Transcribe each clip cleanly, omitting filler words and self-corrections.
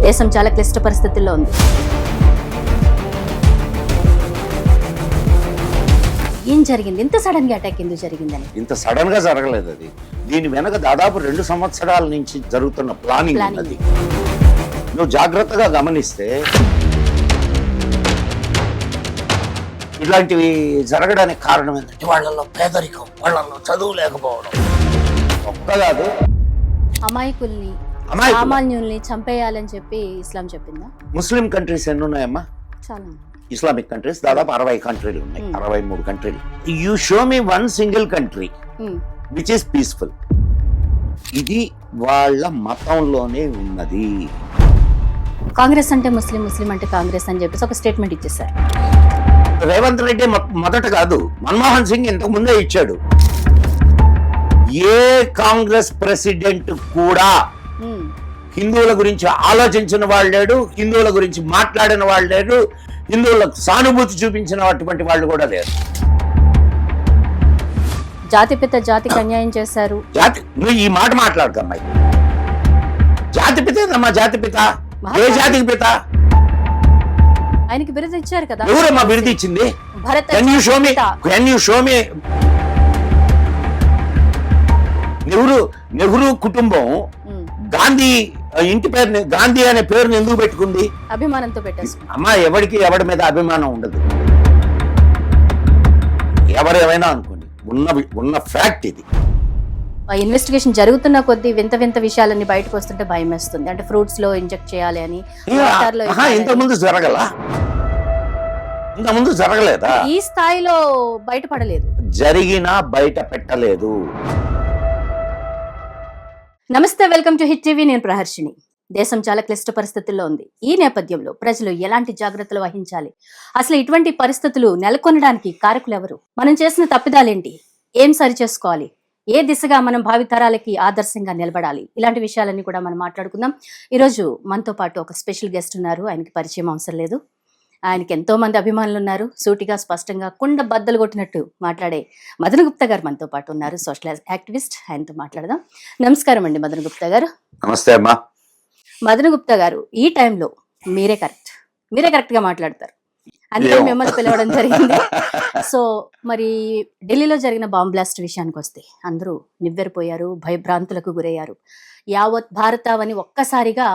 దేశం చాలా క్లిష్ట పరిస్థితుల్లో ఉంది. ఏం జరిగింది? ఇంత సడన్ గా అటాక్ ఎందుకు జరిగిందని? ఇంత సడన్ గా జరగలేదు. అది దీని వెనక దాదాపు 2 సంవత్సరాల నుంచి జరుగుతున్న ప్లానింగ్ ఉన్నది. నువ్వు జాగ్రత్తగా గమనిస్తే ఇలాంటివి జరగడానికి కారణం ఏంటంటే వాళ్ళల్లో పేదరికం, వాళ్ళల్లో చదువు లేకపోవడం ఒక్క కాదు. అమాయకుల్ని సామాన్యుల్ని చంపేయాలని చెప్పి ఇస్లాం చెప్పిందా? ముస్లిం కంట్రీస్ ఎన్ని ఉన్నాయమ్మా? చాలా. ఇస్లామిక్ కంట్రీస్ దాదాపు 60 కంట్రీలు ఉన్నాయి, 63 కంట్రీలు. You show me one single country which is peaceful. ఇది వాళ్ళ మతంలోనే ఉన్నది. కాంగ్రెస్ అంటే ముస్లిం, ముస్లిం అంటే కాంగ్రెస్ అని చెప్పేసి ఒక స్టేట్మెంట్ ఇచ్చేసారు. రేవంత్ రెడ్డి మొదట కాదు, మన్మోహన్ సింగ్ ఇంతకు ముందే ఇచ్చాడు. ఏ కాంగ్రెస్ ప్రెసిడెంట్ కూడా హిందువుల గురించి ఆలోచించిన వాళ్ళు లేడు, హిందువుల గురించి మాట్లాడిన వాళ్ళు లేడు, హిందువులకు సానుభూతి చూపించిన అటువంటి వాళ్ళు కూడా లేరు. జాతిపిత జాతికి అన్యాయం చేశారు. నువ్వు ఈ మాట మాట్లాడుతున్నాయి. జాతిపిత ఏందమ్మా? జాతిపిత ఏ జాతికి పిత? ఆయనకి బిరుదు ఇచ్చారు కదా. ఎవరమ్మా బిరుదు ఇచ్చింది? నెహ్రూ కుటుంబం గాంధీ ఇంటి పేరుని, గాంధీ అనే పేరుని ఎందుకు పెట్టుకుంది? అభిమానంతో పెట్టేస్తుంది. అమ్మా, ఎవరికి ఎవరి మీద అభిమానం ఉండదు. ఎవరేమైనా అనుకోండి, ఉన్న ఫ్యాక్ట్ ఇది. ఇన్వెస్టిగేషన్ జరుగుతున్న కొద్దీ వింత వింత విషయాలన్నీ బయటకు వస్తుంటే భయం వేస్తుంది. అంటే ఫ్రూట్స్ లో ఇంజెక్ట్ చేయాలి అని. ఇంతకుముందు జరగలేదా? ఈ స్థాయిలో బయటపడలేదు. జరిగినా బయట పెట్టలేదు. నమస్తే, వెల్కమ్ టు హిట్ టీవీ. నేను ప్రహర్షిని. దేశం చాలా క్లిష్ట పరిస్థితుల్లో ఉంది. ఈ నేపథ్యంలో ప్రజలు ఎలాంటి జాగ్రత్తలు వహించాలి? అసలు ఇటువంటి పరిస్థితులు నెలకొనడానికి కారకులు ఎవరు? మనం చేసిన తప్పిదాలేంటి? ఏం సరి చేసుకోవాలి? ఏ దిశగా మనం భావితరాలకి ఆదర్శంగా నిలబడాలి? ఇలాంటి విషయాలన్నీ కూడా మనం మాట్లాడుకుందాం. ఈరోజు మనతో పాటు ఒక స్పెషల్ గెస్ట్ ఉన్నారు. ఆయనకి పరిచయం అవసరం లేదు. ఆయనకి ఎంతో మంది అభిమానులు ఉన్నారు. సూటిగా స్పష్టంగా కుండ బద్దలు కొట్టినట్టు మాట్లాడే మదన్ గుప్తా గారు మనతో పాటు ఉన్నారు. Social activist. ఆయనతో మాట్లాడదాం. నమస్కారం అండి మదన్ గుప్తా గారు. నమస్తే అమ్మా. మదన్ గుప్తా గారు, ఈ టైంలో మీరే కరెక్ట్ గా మాట్లాడతారు, అందుకే మిమ్మల్ని పిలవడం జరిగింది. సో మరి ఢిల్లీలో జరిగిన బాంబ్ బ్లాస్ట్ విషయానికి వస్తే అందరూ నివ్వెరపోయారు, భయభ్రాంతులకు గురయ్యారు. యావత్ భారతావని ఒక్కసారిగా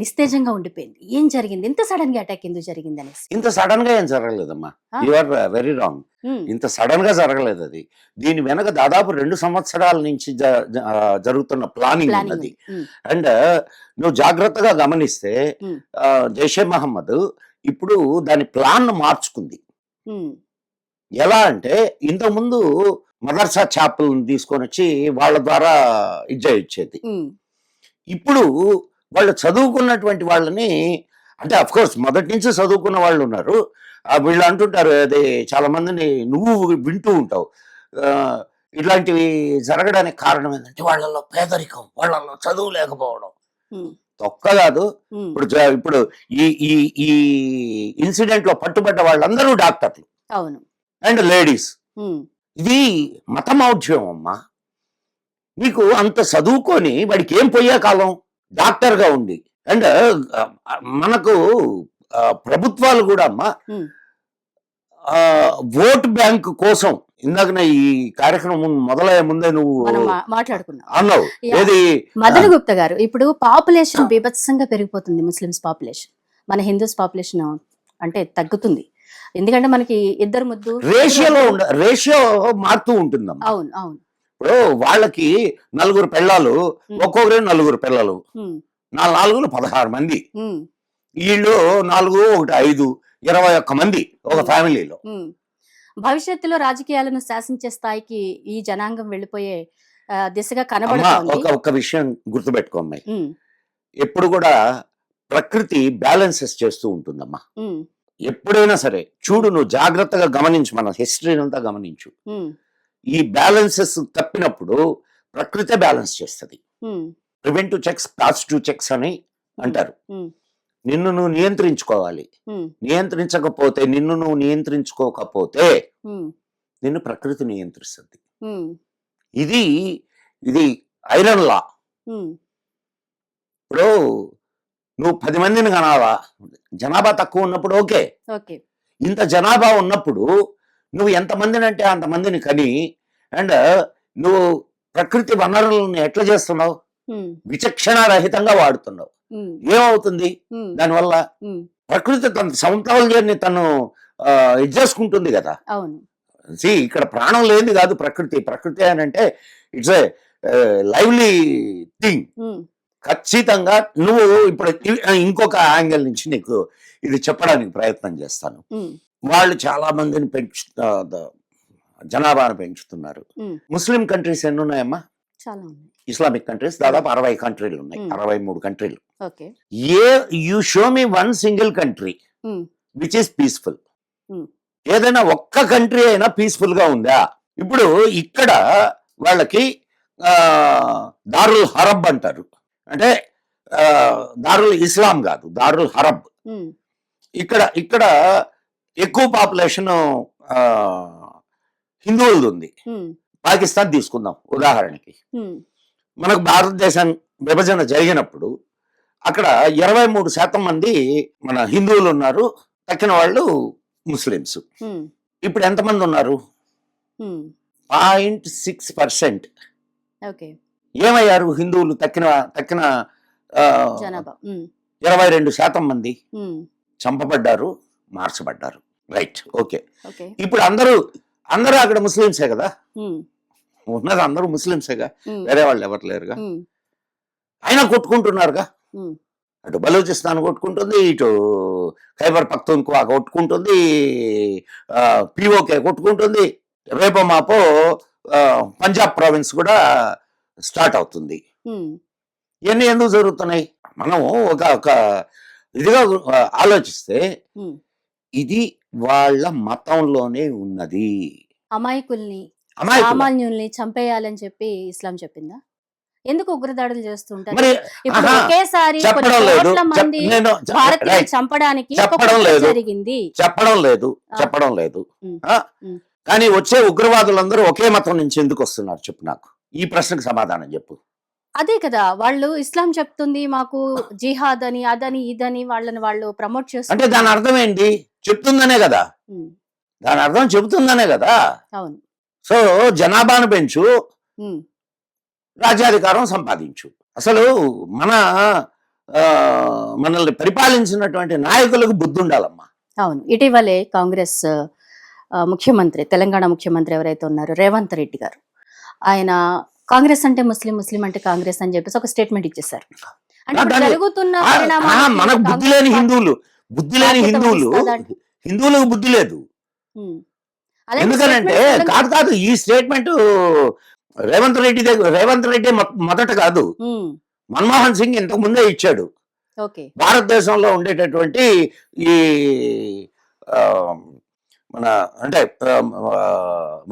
నిస్తేజంగా ఉండిపోయింది. ఏం జరిగింది? ఇంత సడన్ గా అటాక్ ఎందుకు జరిగింది అనేసి? ఇంత సడన్ గా ఏం జరగలేదమ్మా. You are very wrong. ఇంత సడన్ గా జరగలేదు. అది దీని వెనక దాదాపు 2 సంవత్సరాల నుంచి జరుగుతున్న ప్లానింగ్ ఉన్నది. అండ్ నువ్వు జాగ్రత్తగా గమనిస్తే జైషే మహమ్మద్ ఇప్పుడు దాని ప్లాన్ మార్చుకుంది. ఎలా అంటే, ఇంతకుముందు మదర్సా చాపల్ని తీసుకొని వచ్చి వాళ్ళ ద్వారా ఇచ్చేది. ఇప్పుడు వాళ్ళు చదువుకున్నటువంటి వాళ్ళని, అంటే అఫ్ కోర్స్ మొదటి నుంచి చదువుకున్న వాళ్ళు ఉన్నారు. వీళ్ళు అంటుంటారు, అదే చాలా మందిని నువ్వు వింటూ ఉంటావు, ఇట్లాంటివి జరగడానికి కారణం ఏంటంటే వాళ్ళల్లో పేదరికం, వాళ్ళల్లో చదువు లేకపోవడం ఒక్క కాదు. ఇప్పుడు ఈ ఇన్సిడెంట్ లో పట్టుబడ్డ వాళ్ళందరూ డాక్టర్లు అండ్ లేడీస్. ఇది మతమౌఢ్యం అమ్మా. నీకు అంత చదువుకొని వాడికి ఏం పోయే కాలం? డాక్టర్ గా ఉండి. అండ్ మనకు ప్రభుత్వాలు కూడా అమ్మా ఓట్ బ్యాంక్ కోసం, ఇందాక ఈ కార్యక్రమం మొదలయ్యే ముందే నువ్వు అన్నావు ఏది, మదన్ గుప్తా గారు, ఇప్పుడు పాపులేషన్ బీభత్సంగా పెరిగిపోతుంది. ముస్లిమ్స్ పాపులేషన్, మన హిందూస్ పాపులేషన్ అంటే తగ్గుతుంది. ఎందుకంటే మనకి ఇద్దరు ముద్దు రేషియో మారుతూ ఉంటుందమ్మా. అవును అవును. ఇప్పుడు వాళ్ళకి 4 పిల్లలు, ఒక్కొక్కరు 4 పిల్లలు, 4 16 మంది. వీళ్ళు 4 1 5 21 మంది ఒక ఫ్యామిలీలో. భవిష్యత్తులో రాజకీయాలను శాసించే స్థాయికి ఈ జనాంగం వెళ్ళిపోయే దిశగా కనబడుతోంది. ఒక విషయం గుర్తుపెట్టుకోమ్మాయి, ఎప్పుడు కూడా ప్రకృతి బ్యాలెన్సెస్ చేస్తూ ఉంటుందమ్మా. ఎప్పుడైనా సరే చూడు, నువ్వు జాగ్రత్తగా గమనించు, మన హిస్టరీని అంతా గమనించు. ఈ బ్యాలెన్సెస్ తప్పినప్పుడు ప్రకృతి బ్యాలెన్స్ చేస్తుంది. ప్రివెంటివ్ చెక్స్, పాజిటివ్ చెక్స్ అని అంటారు. నిన్ను నువ్వు నియంత్రించుకోవాలి. నిన్ను నువ్వు నియంత్రించుకోకపోతే నిన్ను ప్రకృతి నియంత్రిస్తుంది. ఇది ఐరన్ లా. ఇప్పుడు నువ్వు 10 మందిని కనాలా, జనాభా తక్కువ ఉన్నప్పుడు ఓకే. ఓకే. ఇంత జనాభా ఉన్నప్పుడు నువ్వు ఎంతమందిని అంటే అంతమందిని కని అండ్ నువ్వు ప్రకృతి వనరులను ఎట్లా చేస్తున్నావు, ఉమ్, విచక్షణారహితంగా వాడుతున్నావు. ఉమ్, ఏమవుతుంది ఉమ్, దానివల్ల? ఉమ్, ప్రకృతి తన సమతౌల్యాన్ని తను ఇది చేసుకుంటుంది కదా. అవును. ఇక్కడ ప్రాణం లేనిది కాదు ప్రకృతి. ప్రకృతి అని అంటే ఇట్స్ ఏ లైవ్లీ థింగ్. ఉమ్, ఖచ్చితంగా నువ్వు ఇప్పుడు ఇంకొక యాంగిల్ నుంచి నీకు ఇది చెప్పడానికి ప్రయత్నం చేస్తాను. ఉమ్, వాళ్ళు చాలా మందిని జనాభాను పెంచుతున్నారు. ఉమ్, ముస్లిం కంట్రీస్ ఎన్ని ఉన్నాయమ్మా? చాలా ఉన్నాయి. ఇస్లామిక్ కంట్రీస్ దాదాపు 60 కంట్రీలు ఉన్నాయి, Hmm. 63 కంట్రీలు. Okay. You show me one single country um, which is peaceful. Hmm. ఏదైనా ఒక్క కంట్రీ అయినా పీస్ఫుల్ గా ఉందా? ఇప్పుడు ఇక్కడ వాళ్ళకి దారుల్ హరబ్ అంటారు, అంటే దారుల్ ఇస్లాం కాదు, దారుల్ హరబ్. ఉమ్, ఇక్కడ ఎక్కువ పాపులేషన్ హిందువులది ఉంది. ఉమ్, పాకిస్తాన్ తీసుకుందాం ఉదాహరణకి. ఉమ్, మనకు భారతదేశం విభజన జరిగినప్పుడు అక్కడ 23% మంది మన హిందువులు ఉన్నారు, తక్కిన వాళ్ళు ముస్లిమ్స్. ఉమ్, ఇప్పుడు ఎంతమంది ఉన్నారు? ఉమ్, 0.6%. ఓకే. ఏమయ్యారు హిందువులు? తక్కిన ఆ, జనాభా. ఉమ్, 22% మంది ఉమ్, చంపబడ్డారు, మార్చబడ్డారు. Right, okay. ఓకే. ఇప్పుడు అందరూ అక్కడ ముస్లిమ్సే కదా ఉమ్, ఉన్నది, అందరూ ముస్లిమ్సేగా, ఉమ్, వేరే వాళ్ళు ఎవరు లేరుగా. ఉమ్, అయినా కొట్టుకుంటున్నారుగా. ఉమ్, అటు బలూచిస్తాన్ కొట్టుకుంటుంది, ఇటు ఖైబర్ పఖ్తూన్ఖ్వా కొట్టుకుంటుంది, పిఓకే కొట్టుకుంటుంది, రేపో మాపో పంజాబ్ ప్రావిన్స్ కూడా స్టార్ట్ అవుతుంది. ఉమ్, ఇవన్నీ ఎందుకు జరుగుతున్నాయి? మనం ఒక ఇదిగా ఆలోచిస్తే ఉమ్. ఇది వాళ్ళ మతంలోనే ఉన్నది. అమాయకుల్ని, అమాయకులు. సామాన్యుల్ని చంపేయాలని చెప్పి ఇస్లాం చెప్పిందా? ఎందుకు ఉగ్రదాడులు చేస్తుంటారు? మరి ఇప్పుడు ఆహా, ఒకేసారి కొన్ని చెప్పడం లేదు, కోట్ల మంది నేను భారతీయులు రైట్, చంపడానికి ఒక చెప్పడం కుట్ర లేదు. జరిగింది. చెప్పడం లేదు, ఆ. చెప్పడం లేదు. ఉమ్, ఆ? ఉమ్. కానీ వచ్చే ఉగ్రవాదులందరూ ఒకే మతం నుంచి ఎందుకు వస్తున్నారు చెప్పు నాకు. ఈ ప్రశ్నకు సమాధానం చెప్పు. అదే కదా, వాళ్ళు ఇస్లాం చెప్తుంది మాకు జిహాద్ అని, అదని, ఇదని వాళ్ళని వాళ్ళు ప్రమోట్ అంటే చేస్తారు. దాని అర్థం ఏంటి? చెప్తుందనే కదా. దాని అర్థం చెబుతుందనే కదా. అవును. సో జనాభాను పెంచు, ఉమ్, రాజ్యాధికారం సంపాదించు. అసలు మనల్ని పరిపాలించినటువంటి నాయకులకు బుద్ధి ఉండాలమ్మా. అవును. ఇటీవలే కాంగ్రెస్ ముఖ్యమంత్రి, తెలంగాణ ముఖ్యమంత్రి ఎవరైతే ఉన్నారో రేవంత్ రెడ్డి గారు, ఆయన కాంగ్రెస్ అంటే ముస్లిం, ముస్లిం అంటే కాంగ్రెస్ అని చెప్పేసి ఒక స్టేట్మెంట్ ఇచ్చేశారు. అంటే ఇప్పుడు దాని- జరుగుతున్న ఆ, పరిణామాలకి మనకు బుద్ధి కాంగ్రెస్ లేని పార్టీ హిందువులు, బుద్ధి లేని బాధ్యత హిందువులు, వహిస్తుందంటే? హిందువులకు బుద్ధి లేదు. ఉమ్. అదే ఎందుకనంటే statements కాదు ఈ స్టేట్మెంట్ రేవంత్ రెడ్డి మొదట కాదు, ఉమ్, మన్మోహన్ సింగ్ ఇంతకు ముందే ఇచ్చాడు. ఓకే. భారతదేశంలో ఉండేటటువంటి ఈ ఆ, మన అంటే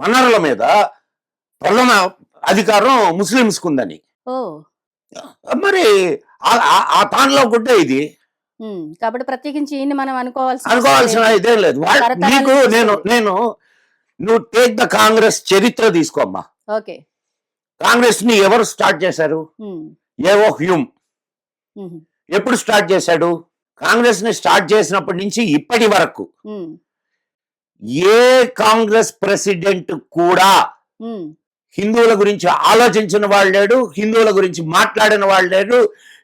వనరుల మీద ప్రథమ అధికారం ముస్లింస్కు ఉందని. ఓ. మరి ఆ తాన్లో గుడ్డే ఇది. కాబట్టి ప్రత్యేకించి ఈయన్ని మనం అనుకోవాల్సిన ఇదేం లేదు. తరతరాల నీకు నుంచి నువ్వు టేక్ ద కాంగ్రెస్ చరిత్ర తీసుకోమ్మా. ఓకే. కాంగ్రెస్ ని ఎవరు స్టార్ట్ చేశారు? ఏవో హ్యూమ్. ఎప్పుడు స్టార్ట్ చేశాడు? కాంగ్రెస్ ని స్టార్ట్ చేసినప్పటి నుంచి ఇప్పటి వరకు ఏ కాంగ్రెస్ ప్రెసిడెంట్ కూడా హిందువుల గురించి ఆలోచించిన వాళ్ళు లేడు, హిందువుల గురించి మాట్లాడిన వాళ్ళు లేరు,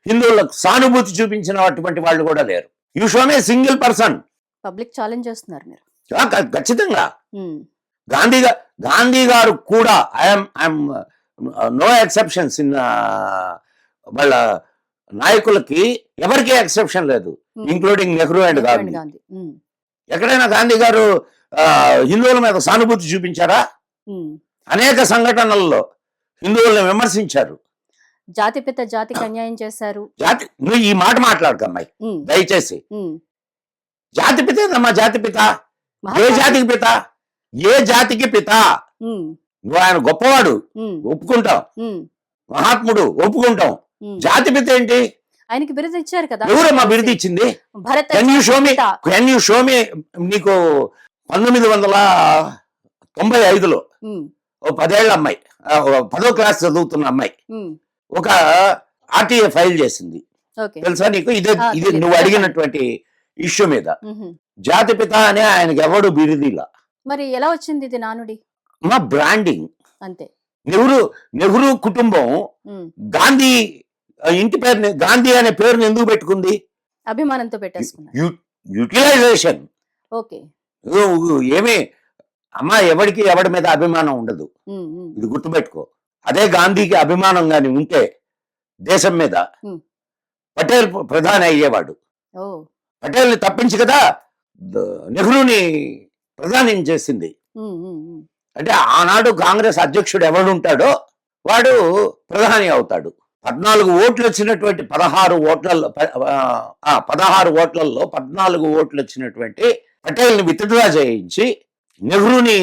హిందువులకు సానుభూతి చూపించిన అటువంటి వాళ్ళు కూడా లేరు. You show May single person. Public challenge చేస్తున్నారు మీరు. ఖచ్చితంగా గాంధీ గారు కూడా ఐఎమ్ నో ఎక్సెప్షన్స్ ఇన్ వాళ్ళ నాయకులకి ఎవరికీ ఎక్సెప్షన్ లేదు, ఇంక్లూడింగ్ నెహ్రూ అండ్ గాంధీ. ఎక్కడైనా గాంధీ గారు హిందువుల మీద సానుభూతి చూపించారా? అనేక సంఘటనల్లో హిందువులను విమర్శించారు. జాతిపిత జాతికి అన్యాయం చేశారు. నువ్వు ఈ మాట మాట్లాడకమ్మాయి దయచేసి. జాతిపిత ఏదమ్మా? జాతిపిత ఏ జాతికి పిత? ఏ జాతికి పిత? నువ్వు ఆయన గొప్పవాడు ఒప్పుకుంటాం, మహాత్ముడు ఒప్పుకుంటాం. జాతిపిత ఏంటి? ఆయనకి బిరుదు ఇచ్చారు కదా. ఎవరమ్మా బిరుదు ఇచ్చింది? కెన్ యూ షో మీ నీకు 1995లో 10 ఏళ్ల అమ్మాయి, 10వ క్లాస్ చదువుతున్న అమ్మాయి ఒక ఆర్టీఏ ఫైల్ చేసింది. ఓకే. తెలుసా నీకు? ఇది తెలీదు. నువ్వు చెప్పండి. అడిగినటువంటి ఇష్యూ మీద మ్హూ. జాతిపిత అనే ఆయనకి ఎవడు బిరుదిలా మరి ఎలా వచ్చింది ఇది నానుడి? మా బ్రాండింగ్. అంతే. నెహ్రూ కుటుంబం ఉమ్. గాంధీ ఇంటి పేరుని గాంధీ అనే పేరుని ఎందుకు పెట్టుకుంది? అభిమానంతో పెట్టేసుకున్నారు. యూటిలైజేషన్. ఓకే. ఏమి అమ్మా, ఎవడికి ఎవడి మీద అభిమానం ఉండదు, ఉమ్, ఉమ్, ఇది గుర్తుపెట్టుకో. అదే గాంధీకి అభిమానం గాని ఉంటే దేశం మీద ఉమ్. పటేల్ ప్రధాని అయ్యేవాడు. ఓ. పటేల్ని తప్పించి కదా నెహ్రూని ప్రధాని చేసింది. ఉమ్, ఉమ్, ఉమ్. అంటే ఆనాడు కాంగ్రెస్ అధ్యక్షుడు ఎవడు ఉంటాడో వాడు ప్రధాని అవుతాడు. 14 ఓట్లు వచ్చినటువంటి 16 ఓట్లలో 16 ఓట్లలో 14 ఓట్లు వచ్చినటువంటి పటేల్ని విత్డ్రా చేయించి నెహ్రూని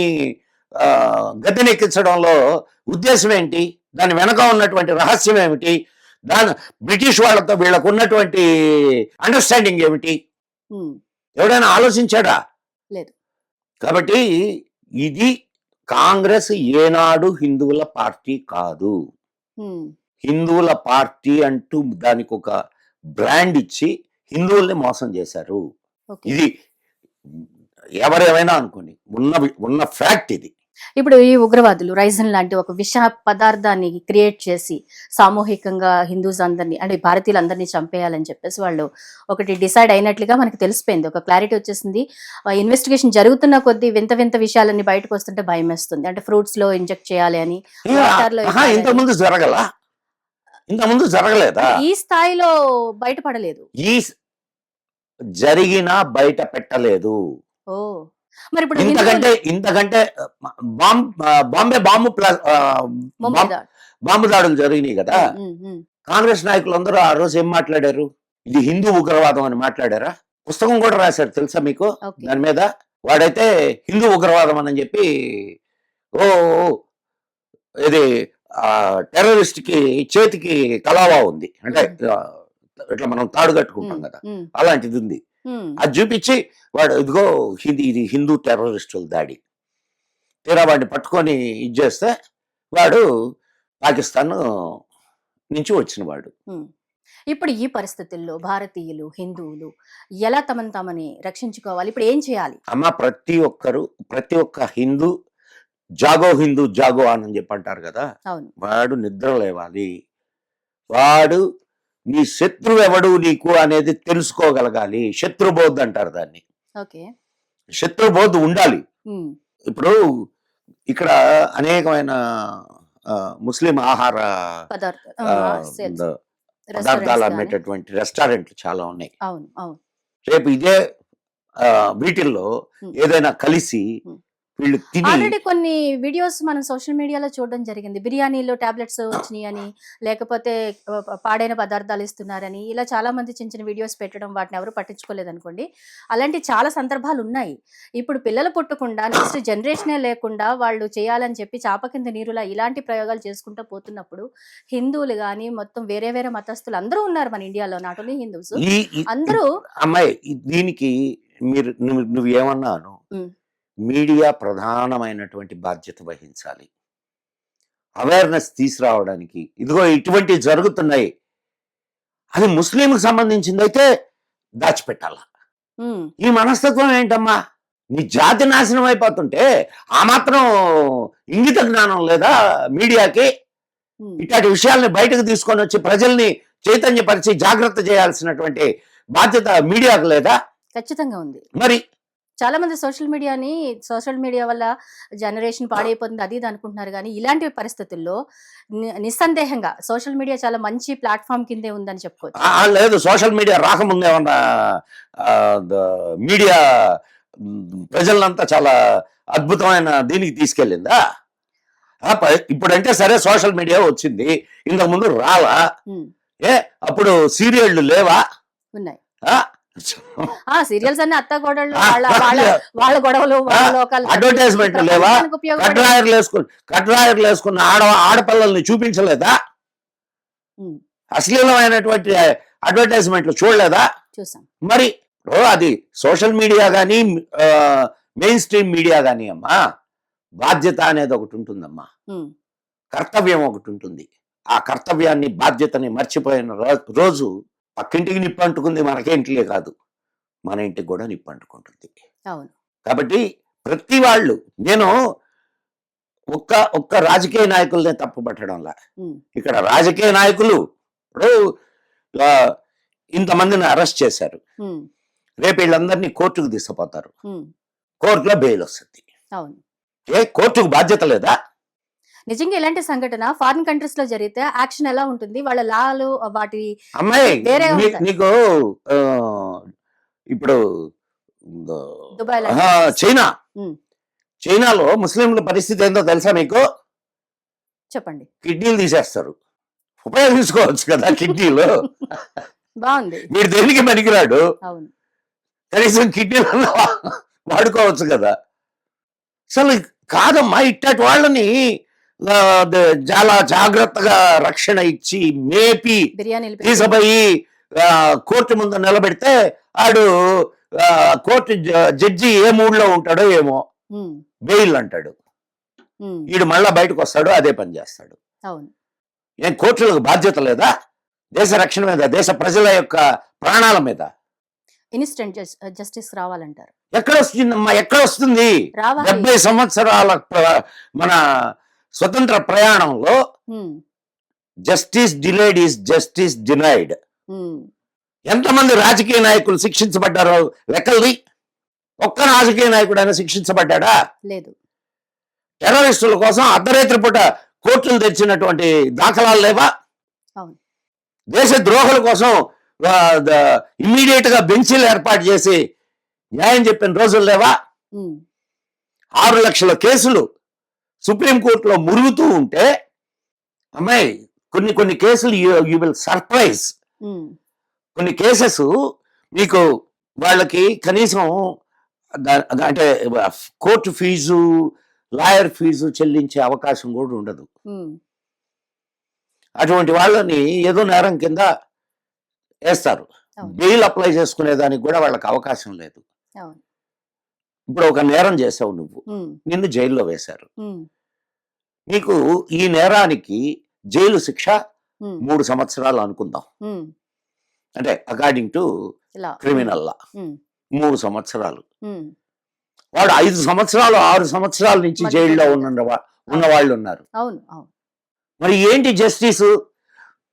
గద్దెనెక్కించడంలో ఉద్దేశం ఏంటి? దాని వెనక ఉన్నటువంటి రహస్యం ఏమిటి? బ్రిటిష్ వాళ్ళతో వీళ్ళకు ఉన్నటువంటి అండర్స్టాండింగ్ ఏమిటి? ఉమ్. ఎవడైనా ఆలోచించాడా? లేదు. కాబట్టి ఇది కాంగ్రెస్ ఏనాడు హిందువుల పార్టీ కాదు. ఉమ్. హిందువుల పార్టీ అంటూ దానికి ఒక బ్రాండ్ ఇచ్చి హిందువుల్ని మోసం చేశారు. ఓకే. ఇది ఎవరేమైనా అనుకోని ఉన్న ఫ్యాక్ట్ ఇది. ఇప్పుడు ఈ ఉగ్రవాదులు రైజన్ లాంటి ఒక విష పదార్థాన్ని క్రియేట్ చేసి సామూహికంగా హిందూస్ అందరినీ అంటే భారతీయులందరినీ చంపేయాలని చెప్పేసి వాళ్ళు ఒకటి డిసైడ్ అయినట్లుగా మనకి తెలిసిపోయింది. ఒక క్లారిటీ వచ్చేసింది. ఇన్వెస్టిగేషన్ జరుగుతున్న కొద్దీ వింత వింత విషయాలన్నీ బయటకు వస్తుంటే భయం వేస్తుంది. అంటే ఫ్రూట్స్ లో ఇంజెక్ట్ చేయాలి అని, వాటర్ లో ఇవ్వాలి అని. ఇంతకుముందు జరగలేదా? ఈ స్థాయిలో బయటపడలేదు. ఈ జరిగినా బయట పెట్టలేదు. ఓ. మరి ఇప్పుడు ఇంతకంటే బాంబే ముంబై దాడి. బాంబు దాడులు జరిగినాయి కదా. ఉమ్, ఉమ్. కాంగ్రెస్ నాయకులందరూ ఆ రోజు ఏం మాట్లాడారు? ఇది హిందూ ఉగ్రవాదం అని మాట్లాడారా? పుస్తకం కూడా రాశారు తెలుసా మీకు ఓకే. దాని మీద. వాడైతే హిందూ ఉగ్రవాదం అని చెప్పి ఓ ఇది టెర్రరిస్ట్ కి చేతికి కలావా ఉంది, అంటే ఇట్లా మనం తాడు కట్టుకుంటాం కదా, ఉమ్, అలాంటిది ఉంది. ఉమ్. అది చూపించి వాడు ఇదిగో ఇది హిందూ టెర్రరిస్టుల దాడి. తీరా వాడిని పట్టుకొని ఇది చేస్తే వాడు పాకిస్తాన్ నుంచి వచ్చిన వాడు. ఉమ్. ఇప్పుడు ఈ పరిస్థితుల్లో భారతీయులు హిందువులు ఎలా తమను తామని రక్షించుకోవాలి? ఇప్పుడు ఏం చేయాలి? అమ్మ, ప్రతి ఒక్క హిందూ హిందూ జాగో అని చెప్పి అంటారు కదా. అవును. వాడు నిద్ర లేవాలి. వాడు నీ శత్రువు ఎవడు నీకు అనేది తెలుసుకోగలగాలి. శత్రుబోధ్ అంటారు దాన్ని. ఓకే. శత్రుబోధ్ ఉండాలి. ఉమ్, ఇప్పుడు ఇక్కడ అనేకమైన ముస్లిం ఆహార పదార్థాలు అమ్మేటటువంటి రెస్టారెంట్లు చాలా ఉన్నాయి. అవును, అవును. రేపు ఇదే వీటిల్లో ఏదైనా కలిసి వీళ్ళు తిని ఆల్రెడీ కొన్ని వీడియోస్ మనం సోషల్ మీడియాలో చూడడం జరిగింది. బిర్యానీలో టాబ్లెట్స్ వచ్చినాయి అని, లేకపోతే పాడైన పదార్థాలు ఇస్తున్నారని, ఇలా చాలా మంది చిన్న చిన్న వీడియోస్ పెట్టడం, వాటిని ఎవరు పట్టించుకోలేదు అనుకోండి. అలాంటి చాలా సందర్భాలు ఉన్నాయి. ఇప్పుడు పిల్లలు పుట్టకుండా నెక్స్ట్ జనరేషనే లేకుండా వాళ్ళు చేయాలని చెప్పి చాప కింద నీరులా ఇలాంటి ప్రయోగాలు చేసుకుంటూ పోతున్నప్పుడు హిందువులు కానీ మొత్తం వేరే వేరే మతస్థులు అందరూ ఉన్నారు మన ఇండియాలో, నాట్ ఓన్లీ హిందూస్ అందరూ. అమ్మాయి, దీనికి నువ్వు ఏమన్నాను? మీడియా ప్రధానమైనటువంటి బాధ్యత వహించాలి. అవేర్నెస్ తీసుకురావడానికి. ఇదిగో ఇటువంటి జరుగుతున్నాయి, అది ముస్లింకి సంబంధించింది అయితే దాచిపెట్టాల. ఈ మనస్తత్వం ఏంటమ్మా? నీ జాతి నాశనం అయిపోతుంటే ఆ మాత్రం ఇంగిత జ్ఞానం లేదా మీడియాకి? ఇట్లాంటి విషయాల్ని బయటకు తీసుకొని వచ్చి ప్రజల్ని చైతన్యపరిచి జాగ్రత్త చేయాల్సినటువంటి బాధ్యత మీడియాకు లేదా? ఖచ్చితంగా ఉంది. మరి చాలా మంది సోషల్ మీడియా వల్ల జనరేషన్ పాడైపోతుంది అది ఇది అనుకుంటున్నారు. కానీ ఇలాంటి పరిస్థితుల్లో నిస్సందేహంగా సోషల్ మీడియా చాలా మంచి ప్లాట్ఫామ్ కిందే ఉందని చెప్పుకోవచ్చు. లేదు, సోషల్ మీడియా రాకముందు ఏమన్నా మీడియా ప్రజలంతా చాలా అద్భుతమైన దీనికి తీసుకెళ్ళిందా? ఇప్పుడంటే సరే సోషల్ మీడియా వచ్చింది, ఇంతకు ముందు రాలా? అప్పుడు సీరియళ్లు లేవా? ఉన్నాయి. సీరియల్స్ అన్ని అత్త గొడవలు, వాళ్ళ గొడవలు, అడ్వర్టైజ్మెంట్ లేవా? కట్రాయర్లు వేసుకున్న ఆడపిల్లల్ని చూపించలేదా? అశ్లీలమైనటువంటి అడ్వర్టైజ్మెంట్లు చూడలేదా? చూసాం. మరి అది సోషల్ మీడియా గానీ మెయిన్ స్ట్రీమ్ మీడియా గానీ అమ్మా, బాధ్యత అనేది ఒకటి ఉంటుందమ్మా, కర్తవ్యం ఒకటి ఉంటుంది. ఆ కర్తవ్యాన్ని బాధ్యతని మర్చిపోయిన రోజు పక్కింటికి నిప్పు అంటుకుంది మనకేంటిలే కాదు, మన ఇంటికి కూడా నిప్పు అంటుకుంటుంది. అవును. కాబట్టి ప్రతి వాళ్ళు, నేను ఒక్క రాజకీయ నాయకులనే తప్పు పట్టడంలా, ఉమ్, ఇక్కడ రాజకీయ నాయకులు ఇప్పుడు ఆ, ఇంతమందిని అరెస్ట్ చేశారు, ఉమ్, రేపు వీళ్ళందరినీ కోర్టుకు తీసుకుపోతారు, ఉమ్, కోర్టులో బెయిల్ వస్తుంది. అవును. కోర్టుకు బాధ్యత లేదా? నిజంగా ఇలాంటి సంఘటన ఫారిన్ కంట్రీస్ లో జరిగితే యాక్షన్ ఎలా ఉంటుంది? వాళ్ళ లాలు వాటి అమ్మాయి వేరే ఉంటాయి. నీకు ఆ, ఇప్పుడు దుబాయ్ ఆ, లాంటి చైనా ఉమ్, చైనాలో ముస్లింల పరిస్థితి ఏందో తెలుసా మీకు? చెప్పండి. కిడ్నీలు తీసేస్తారు. ఉపయోగించుకోవచ్చు కదా కిడ్నీలు. బాగుంది. మీరు దేనికి పనికిరాడు, అవును. కనీసం కిడ్నీలు వాడుకోవచ్చు కదా. అసలు కాదమ్మా, ఇట్టటి వాళ్ళని చాలా జాగ్రత్తగా రక్షణ ఇచ్చి మేపి బిర్యానీలు పెట్టి. తీసుకుపోయి కోర్టు ముందు నిలబెడితే ఆడు కోర్టు జడ్జి ఏ మూడ్లో ఉంటాడో ఏమో, ఉమ్, బెయిల్ అంటాడు, ఉమ్, వీడు మళ్ళా బయటకు వస్తాడు, అదే పని చేస్తాడు. అవును. ఏం కోర్టులకు బాధ్యత లేదా? దేశ రక్షణ మీద, దేశ ప్రజల యొక్క ప్రాణాల మీద ఇన్స్టెంట్ జస్టిస్ రావాలంటారు. ఎక్కడ వస్తుందమ్మా? ఎక్కడ వస్తుంది? రావాలి. 70 సంవత్సరాల మన స్వతంత్ర ప్రయాణంలో ఉమ్, justice delayed is justice denied. ఉమ్, ఎంతమంది రాజకీయ నాయకులు శిక్షించబడ్డారో లెక్కల్ది. ఒక్క రాజకీయ నాయకుడు అయినా శిక్షించబడ్డా? లేదు. టెర్రరిస్టుల కోసం అర్ధరాత్రి పూట కోర్టులు తెచ్చినటువంటి దాఖలాలు లేవా? అవును. దేశ ద్రోహుల కోసం ఇమ్మీడియట్ గా బెంచీలు ఏర్పాటు చేసి న్యాయం చెప్పిన రోజులు లేవా? ఉమ్, 6 లక్షల కేసులు సుప్రీంకోర్టులో మురుగుతూ ఉంటే, అమ్మాయి కొన్ని కేసులు యూ విల్ సర్ప్రైజ్. ఉమ్, కొన్ని కేసెస్ మీకు వాళ్ళకి కనీసం అంటే కోర్టు ఫీజు, లాయర్ ఫీజు చెల్లించే అవకాశం కూడా ఉండదు. ఉమ్, అటువంటి వాళ్ళని ఏదో నేరం కింద వేస్తారు. అవును. బెయిల్ అప్లై చేసుకునే దానికి కూడా వాళ్ళకి అవకాశం లేదు. అవును. ఇప్పుడు ఒక నేరం చేసావు నువ్వు, ఉమ్, నిన్ను జైల్లో వేశారు. ఉమ్, నీకు ఈ నేరానికి జైలు శిక్ష ఉమ్, 3 సంవత్సరాలు అనుకుందాం, ఉమ్, అంటే అకార్డింగ్ టు ఇలా. క్రిమినల్ లా ఉమ్, 3 సంవత్సరాలు. ఉమ్, వాడు 5 సంవత్సరాలు 6 సంవత్సరాల నుంచి మధ్య జైల్లో మధ్య. ఉన్న వాళ్ళు ఉన్నారు. అవును. అవును. మరి ఏంటి జస్టిస్?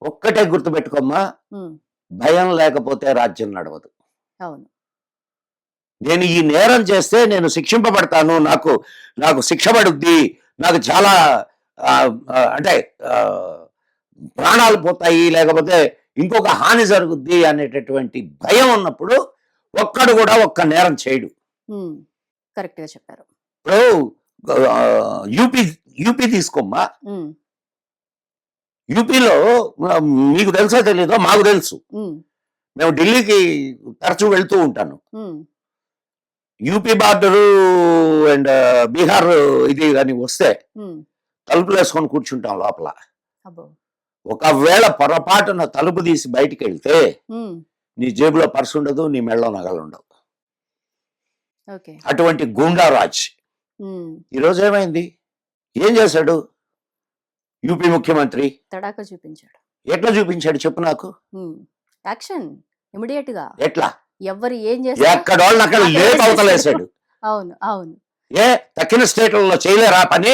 ఒక్కటే గుర్తుపెట్టుకోమ్మా, ఉమ్, భయం లేకపోతే రాజ్యం నడవదు. అవును. నేను ఈ నేరం చేస్తే నేను శిక్షింపబడతాను, నాకు శిక్ష పడుద్ది, నాకు చాలా అంటే ప్రాణాలు పోతాయి, లేకపోతే ఇంకొక హాని జరుగుద్ది అనేటటువంటి భయం ఉన్నప్పుడు ఒక్కడు కూడా ఒక్క నేరం చేయడు. ఉమ్, కరెక్ట్ గా చెప్పారు. ఇప్పుడు యూపీ తీసుకోమ్మా. ఉమ్, యూపీలో మీకు తెలుసో తెలీదో, మాకు తెలుసు, ఉమ్, మేము ఢిల్లీకి తరచూ వెళ్తూ ఉంటాను. ఉమ్, యూపీ బార్డరు అండ్ బీహార్ ఇది కానీ వస్తే ఉమ్, తలుపులు వేసుకొని కూర్చుంటాం లోపల. అబ్బో. ఒకవేళ పొరపాటున తలుపు తీసి బయటికి వెళ్తే ఉమ్, నీ జేబులో పర్సు ఉండదు, నీ మెడలో నగలు ఉండవు. ఓకే. అటువంటి గూండారాజ్. ఉమ్, ఈరోజు ఏమైంది? ఏం చేశాడు యూపీ ముఖ్యమంత్రి? తడాక చూపించాడు. ఎట్లా చూపించాడు చెప్పు నాకు. ఉమ్, యాక్షన్ ఇమిడియట్ గా. ఎట్లా? ఎవరు ఏం చేసినా ఎక్కడోళ్ళని అక్కడ అక్కడ లేపు వేసేసాడు. అవతలేసాడు. అవును. అవును. ఏ తక్కిన స్టేట్లలో చేయలేరా పని?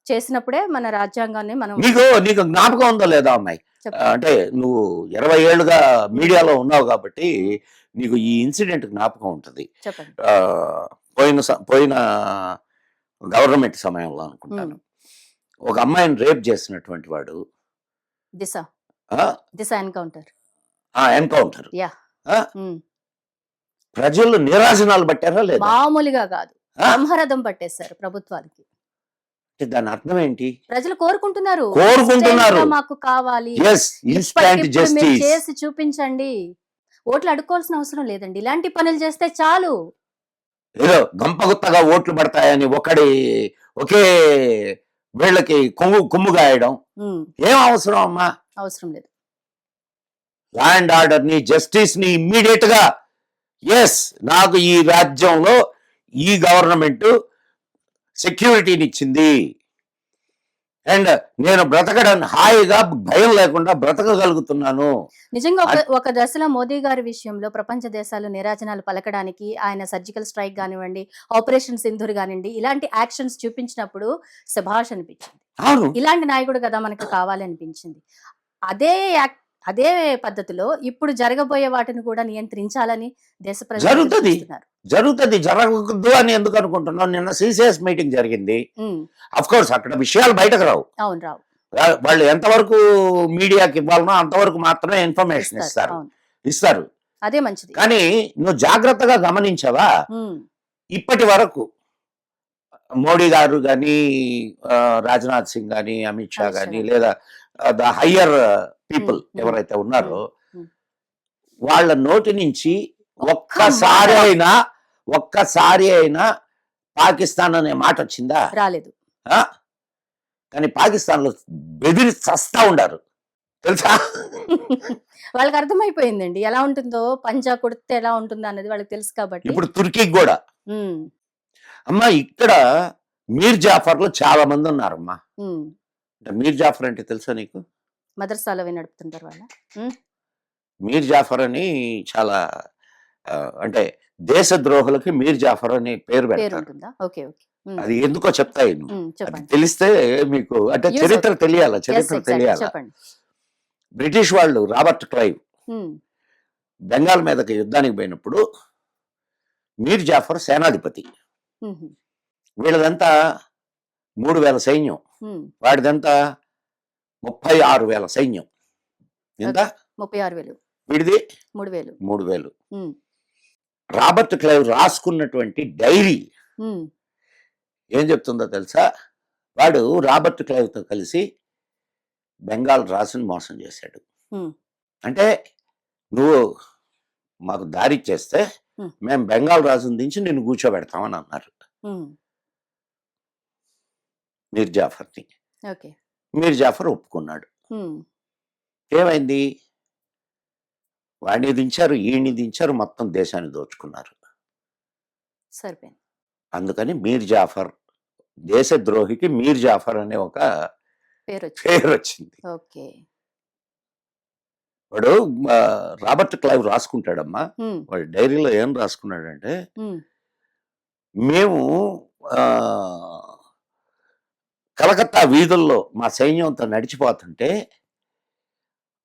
చేసినప్పుడే మన రాజ్యాంగాన్ని మనం నీకు జ్ఞాపకం ఉందో లేదా అమ్మాయి? చెప్పండి. అంటే నువ్వు 20 ఏళ్ళుగా మీడియాలో ఉన్నావు కాబట్టి నీకు ఈ ఇన్సిడెంట్ జ్ఞాపకం ఉంటుంది. చెప్పండి. పోయిన గవర్నమెంట్ సమయంలో అనుకుంటాను, ఒక అమ్మాయిని రేప్ చేసినటువంటి వాడు దిశ ఎన్కౌంటర్. ఎన్కౌంటర్. యా. ప్రజలు నిరాశనాలు పట్టారా లేదా? మామూలుగా కాదు, బ్రహ్మరథం పట్టేశారు ప్రభుత్వానికి. దాని అర్థం ఏంటి? ప్రజలు కోరుకుంటున్నారు, కోరుకుంటున్నారు. "Instant గా మాకు కావాలి, ఇన్స్టాంట్ ఇప్పటికిప్పుడు మీరు జస్టిస్. చేసి చూపించండి, ఓట్లు అడుక్కోవాల్సిన అవసరం లేదండి, ఇలాంటి పనులు చేస్తే చాలు." ఏదో గంపగుత్తగా ఓట్లు పడతాయని ఒకే వీళ్ళకి కొమ్ము గాయడం ఏం అవసరం అమ్మా? అవసరం లేదు. లా అండ్ ఆర్డర్ ని, జస్టిస్ ని ఇమ్మీడియట్ గా, ఎస్ నాకు ఈ రాజ్యంలో ఈ గవర్నమెంట్ సెక్యూరిటీని ఇచ్చింది, అండ్ నేను బ్రతకడానికి హాయిగా భయం లేకుండా బ్రతకగలుగుతున్నాను. నిజంగా ఒక దశలో మోదీ గారి విషయంలో ప్రపంచ దేశాలు నిరాజనాలు పలకడానికి ఆయన సర్జికల్ స్ట్రైక్ కానివ్వండి, ఆపరేషన్ సింధూర్ కానివ్వండి, ఇలాంటి యాక్షన్స్ చూపించినప్పుడు శభాష్ అనిపించింది. అవును, ఇలాంటి నాయకుడు కదా మనకు కావాలనిపించింది. అదే పద్ధతిలో ఇప్పుడు జరగబోయే వాటిని కూడా నియంత్రించాలని దేశ ప్రజలు జరుగుతుంది. చూస్తున్నారు. జరుగుతుంది, జరగదు అని ఎందుకు అనుకుంటున్నావు? నిన్న సిసిఎస్ మీటింగ్ జరిగింది. అఫ్ కోర్స్ అక్కడ విషయాలు బయటకు రావు. అవును, రావు. వాళ్ళు ఎంతవరకు మీడియాకి ఇవ్వాలనో అంతవరకు మాత్రమే ఇన్ఫర్మేషన్ ఇస్తారు. అదే మంచిది. కానీ నువ్వు జాగ్రత్తగా గమనించావా? ఇప్పటి వరకు మోడీ గారు కానీ, రాజ్నాథ్ సింగ్ కానీ, అమిత్ షా కానీ, లేదా ద హయ్యర్ పీపుల్ ఎవరైతే ఉన్నారో వాళ్ళ నోటి నుంచి ఒక్కసారి అయినా పాకిస్తాన్ అనే మాట వచ్చిందా? రాలేదు. కానీ పాకిస్తాన్ లో బెదిరి చస్తా ఉండారు తెలుసా? వాళ్ళకి అర్థమైపోయిందండి ఎలా ఉంటుందో, పంజా కొడితే ఎలా ఉంటుందో అన్నది వాళ్ళకి తెలుసు కాబట్టి. ఇప్పుడు తుర్కీకి కూడా అమ్మా, ఇక్కడ మీర్ జాఫర్ లో చాలా మంది ఉన్నారమ్మా. మీర్ జాఫర్ అంటే తెలుసా నీకు? మదర్సాలో నడుపుతుంటారు వాళ్ళ. మీర్ జాఫర్ అని చాలా అంటే దేశద్రోహులకి మీర్ జాఫర్ అని పేరు పెడతారు. అది ఎందుకో చెప్తాయి, తెలిస్తే మీకు. అంటే చరిత్ర తెలియాలి. బ్రిటిష్ వాళ్ళు రాబర్ట్ క్లైవ్ బెంగాల్ మీదకి యుద్ధానికి పోయినప్పుడు మీర్ జాఫర్ సేనాధిపతి. వీళ్ళదంతా 3,000 సైన్యం, వాడిదంతా 36,000 సైన్యం. ఎంత? 36,000. వీడిది 3,000. రాబర్ట్ క్లైవ్ రాసుకున్నటువంటి డైరీ ఏం చెప్తుందో తెలుసా? వాడు రాబర్ట్ క్లైవ్ తో కలిసి బెంగాల్ రాజుని మోసం చేశాడు. అంటే నువ్వు మాకు దారి చేస్తే మేము బెంగాల్ రాజుని దించి నిన్ను కూర్చోబెడతామని అన్నారు మీర్ జాఫర్ని. మీర్ జాఫర్ ఒప్పుకున్నాడు. ఏమైంది? వాడిని దించారు, ఈయన్ని దించారు, మొత్తం దేశాన్ని దోచుకున్నారు. సరిపోయింది. అందుకని మీర్ జాఫర్, దేశద్రోహికి మీర్ జాఫర్ అనే ఒక పేరు వచ్చింది. వాడు రాబర్ట్ క్లైవ్ రాసుకుంటాడమ్మా, వాడు డైరీలో ఏం రాసుకున్నాడంటే, మేము కలకత్తా వీధుల్లో మా సైన్యంతో నడిచిపోతుంటే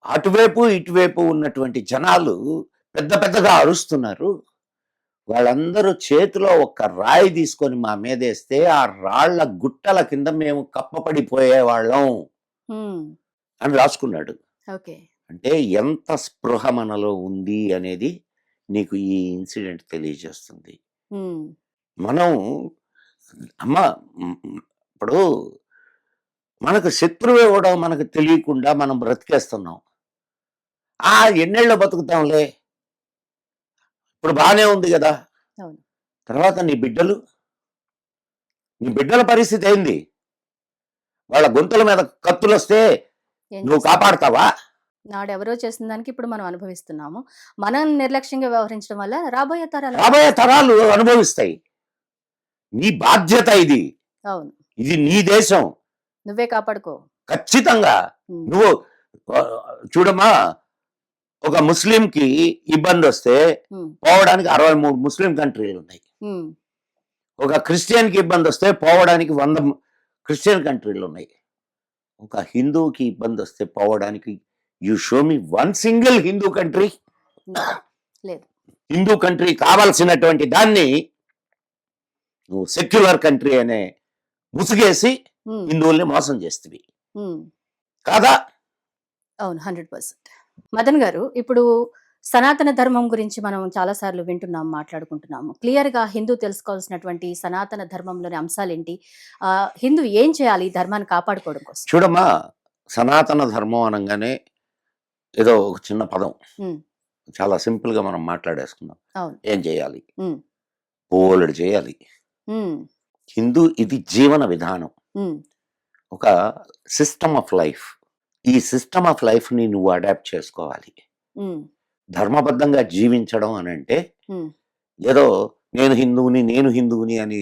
అటువైపు ఇటువైపు ఉన్నటువంటి జనాలు పెద్ద పెద్దగా అరుస్తున్నారు. వాళ్ళందరూ చేతిలో ఒక రాయి తీసుకొని మా మీద వేస్తే ఆ రాళ్ల గుట్టల కింద మేము కప్పపడిపోయేవాళ్ళం అని రాసుకున్నాడు. అంటే ఎంత స్పృహ మనలో ఉంది అనేది నీకు ఈ ఇన్సిడెంట్ తెలియజేస్తుంది. మనం అమ్మా, ఇప్పుడు మనకు శత్రువు ఇవ్వడం మనకు తెలియకుండా మనం బ్రతికేస్తున్నాం. ఎన్నేళ్ళు బతుకుతాంలే, ఇప్పుడు బాగానే ఉంది కదా. తర్వాత నీ బిడ్డల పరిస్థితి ఏంది? వాళ్ళ గొంతుల మీద కత్తులు వస్తే నువ్వు కాపాడతావా? నాడెవరో చేసిన దానికి ఇప్పుడు మనం అనుభవిస్తున్నాము. మనం నిర్లక్ష్యంగా వ్యవహరించడం వల్ల రాబోయే తరాలు అనుభవిస్తాయి. నీ బాధ్యత ఇది. అవును, ఇది నీ దేశం, నువ్వే కాపాడుకో. ఖచ్చితంగా. నువ్వు చూడమ్మా, ఒక ముస్లింకి ఇబ్బంది వస్తే పోవడానికి 63 ముస్లిం కంట్రీలు ఉన్నాయి. ఒక క్రిస్టియన్కి ఇబ్బంది వస్తే పోవడానికి 100 క్రిస్టియన్ కంట్రీలు ఉన్నాయి. ఒక హిందూకి ఇబ్బంది వస్తే పోవడానికి you show me one single Hindu country. Hindu country కావాల్సినటువంటి దాన్ని నువ్వు సెక్యులర్ కంట్రీ అనే ముసుగేసి హిందువుల్ని మోసం చేస్తుంది కాదా? అవును, 100%. మదన్ గారు, ఇప్పుడు సనాతన ధర్మం గురించి మనం చాలా సార్లు వింటున్నాం, మాట్లాడుకుంటున్నాము. క్లియర్ గా హిందూ తెలుసుకోవాల్సినటువంటి సనాతన ధర్మంలోని అంశాలేంటి? హిందూ ఏం చేయాలి ఈ ధర్మాన్ని కాపాడుకోవడం కోసం? చూడమ్మా, సనాతన ధర్మం అనగానే ఏదో ఒక చిన్న పదం, చాలా సింపుల్ గా మనం మాట్లాడేసుకున్నాం. ఏం చేయాలి? పోలడు చేయాలి. హిందూ ఇది జీవన విధానం, ఒక సిస్టమ్ ఆఫ్ లైఫ్. ఈ సిస్టమ్ ఆఫ్ లైఫ్ ని నువ్వు అడాప్ట్ చేసుకోవాలి. ధర్మబద్ధంగా జీవించడం అని అంటే ఏదో నేను హిందువుని అని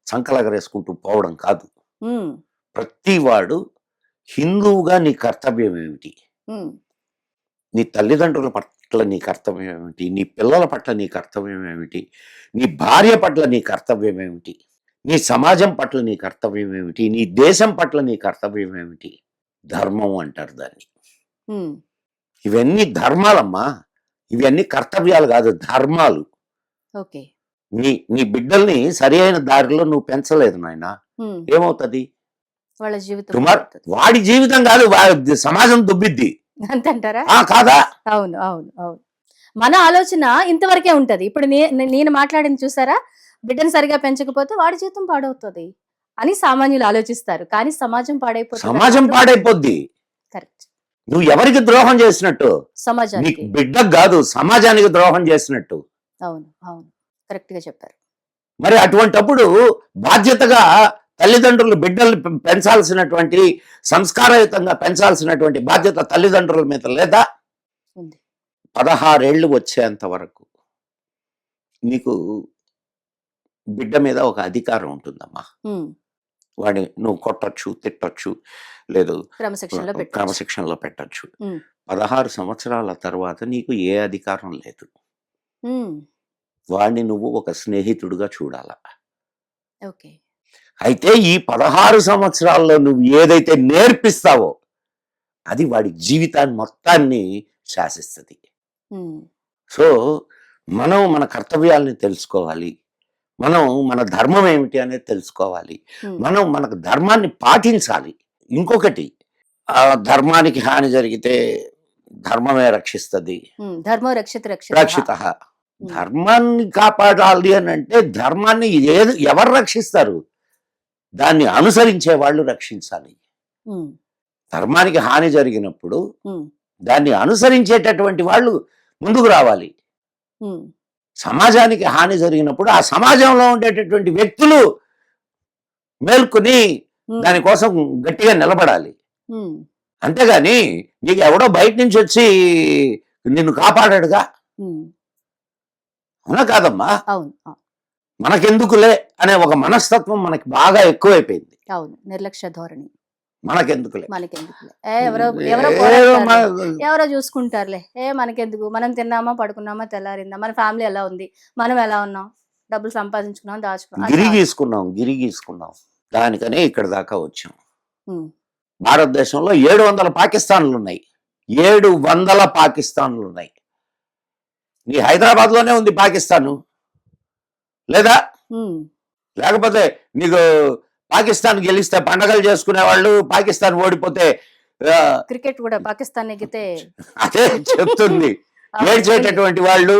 సంకలగరేసుకుంటూ పోవడం కాదు. ప్రతి వాడు హిందువుగా నీ కర్తవ్యం ఏమిటి? ఉమ్, నీ తల్లిదండ్రుల పట్ల నీ కర్తవ్యం ఏమిటి? నీ పిల్లల పట్ల నీ కర్తవ్యం ఏమిటి? నీ భార్య పట్ల నీ కర్తవ్యం ఏమిటి? నీ సమాజం పట్ల నీ కర్తవ్యం ఏమిటి? నీ దేశం పట్ల నీ కర్తవ్యం ఏమిటి? ధర్మం అంటారు దాన్ని. ఉమ్, ఇవన్నీ ధర్మాలమ్మా. ఇవన్నీ కర్తవ్యాలు కాదు, ధర్మాలు. ఓకే. నీ నీ బిడ్డల్ని సరి అయిన దారిలో నువ్వు పెంచలేదు నాయన, ఉమ్, ఏమవుతుంది? వాళ్ళ జీవితం టుమారో మారుతుంది. వాడి జీవితం కాదు, సమాజం దుబ్బిద్ది. అంతంటారా? కాదా? అవును, అవును, అవును. మన ఆలోచన ఇంతవరకే ఉంటది. ఇప్పుడు నేను మాట్లాడింది చూసారా, బిడ్డను సరిగా పెంచకపోతే వాడి జీవితం పాడవుతుంది అని సామాన్యులు ఆలోచిస్తారు. కానీ సమాజం పాడైపోతుంది. సమాజం పాడైపోద్ది. కరెక్ట్. నువ్వు ఎవరికి ద్రోహం చేసినట్టు? నీకు సమాజానికి. బిడ్డకు కాదు, సమాజానికి ద్రోహం చేసినట్టు. అవును, అవును, కరెక్ట్ గా చెప్పారు. మరి అటువంటప్పుడు బాధ్యతగా తల్లిదండ్రులు బిడ్డల్ని పెంచాల్సినటువంటి, సంస్కారయుతంగా పెంచాల్సినటువంటి బాధ్యత తల్లిదండ్రుల మీద లేదా? ఉంది. 16 ఏళ్ళు వచ్చేంత వరకు నీకు బిడ్డ మీద ఒక అధికారం ఉంటుందమ్మా. ఉమ్, వాడిని నువ్వు కొట్టచ్చు, తిట్టచ్చు, లేదు క్రమశిక్షణలో పెట్టారు. క్రమశిక్షణలో పెట్టచ్చు. 16 సంవత్సరాల తర్వాత నీకు ఏ అధికారం లేదు. వాడిని నువ్వు ఒక స్నేహితుడిగా చూడాల. ఓకే. అయితే ఈ 16 సంవత్సరాల్లో నువ్వు ఏదైతే నేర్పిస్తావో అది వాడి జీవితాన్ని మొత్తాన్ని శాసిస్తుంది. సో మనం మన కర్తవ్యాలని తెలుసుకోవాలి, మనం మన ధర్మం ఏమిటి అనేది తెలుసుకోవాలి, మనం మనకు ధర్మాన్ని పాటించాలి. ఇంకొకటి, ఆ ధర్మానికి హాని జరిగితే ధర్మమే రక్షిస్తుంది. ధర్మో రక్షిత రక్షిత. ధర్మాన్ని కాపాడాలి అని అంటే ధర్మాన్ని ఎవరు రక్షిస్తారు? దాన్ని అనుసరించే వాళ్ళు రక్షించాలి. ధర్మానికి హాని జరిగినప్పుడు దాన్ని అనుసరించేటటువంటి వాళ్ళు ముందుకు రావాలి. సమాజానికి హాని జరిగినప్పుడు ఆ సమాజంలో ఉండేటటువంటి వ్యక్తులు మేల్కొని దానికోసం గట్టిగా నిలబడాలి. అంతేగాని నీకు ఎవడో బయట నుంచి వచ్చి నిన్ను కాపాడాడుగా. అవునా కాదమ్మా? మనకెందుకులే అనే ఒక మనస్తత్వం మనకి బాగా ఎక్కువైపోయింది. అవును, నిర్లక్ష్య ధోరణి. మనకెందుకులే, ఎవరో చూసుకుంటారులే, మనకెందుకు, మనం తిన్నామా పడుకున్నామా తెల్లారిందా, మన ఫ్యామిలీ ఎలా ఉంది, మనం ఎలా ఉన్నాం, డబ్బులు సంపాదించుకున్నాం, దాచుకున్నాం, గిరి గీసుకున్నాం, దానికనే ఇక్కడ దాకా వచ్చాం. భారతదేశంలో 700 పాకిస్తాన్లు ఉన్నాయి. 700 పాకిస్తాన్లు ఉన్నాయి. నీ హైదరాబాద్ లోనే ఉంది పాకిస్తాను, లేదా? లేకపోతే నీకు పాకిస్తాన్ గెలిస్తే పండగలు చేసుకునే వాళ్ళు, పాకిస్తాన్ ఓడిపోతే క్రికెట్ కూడా పాకిస్తాన్ నెగ్గితే అదే చెప్తుంది ఏడ్చేటటువంటి వాళ్ళు.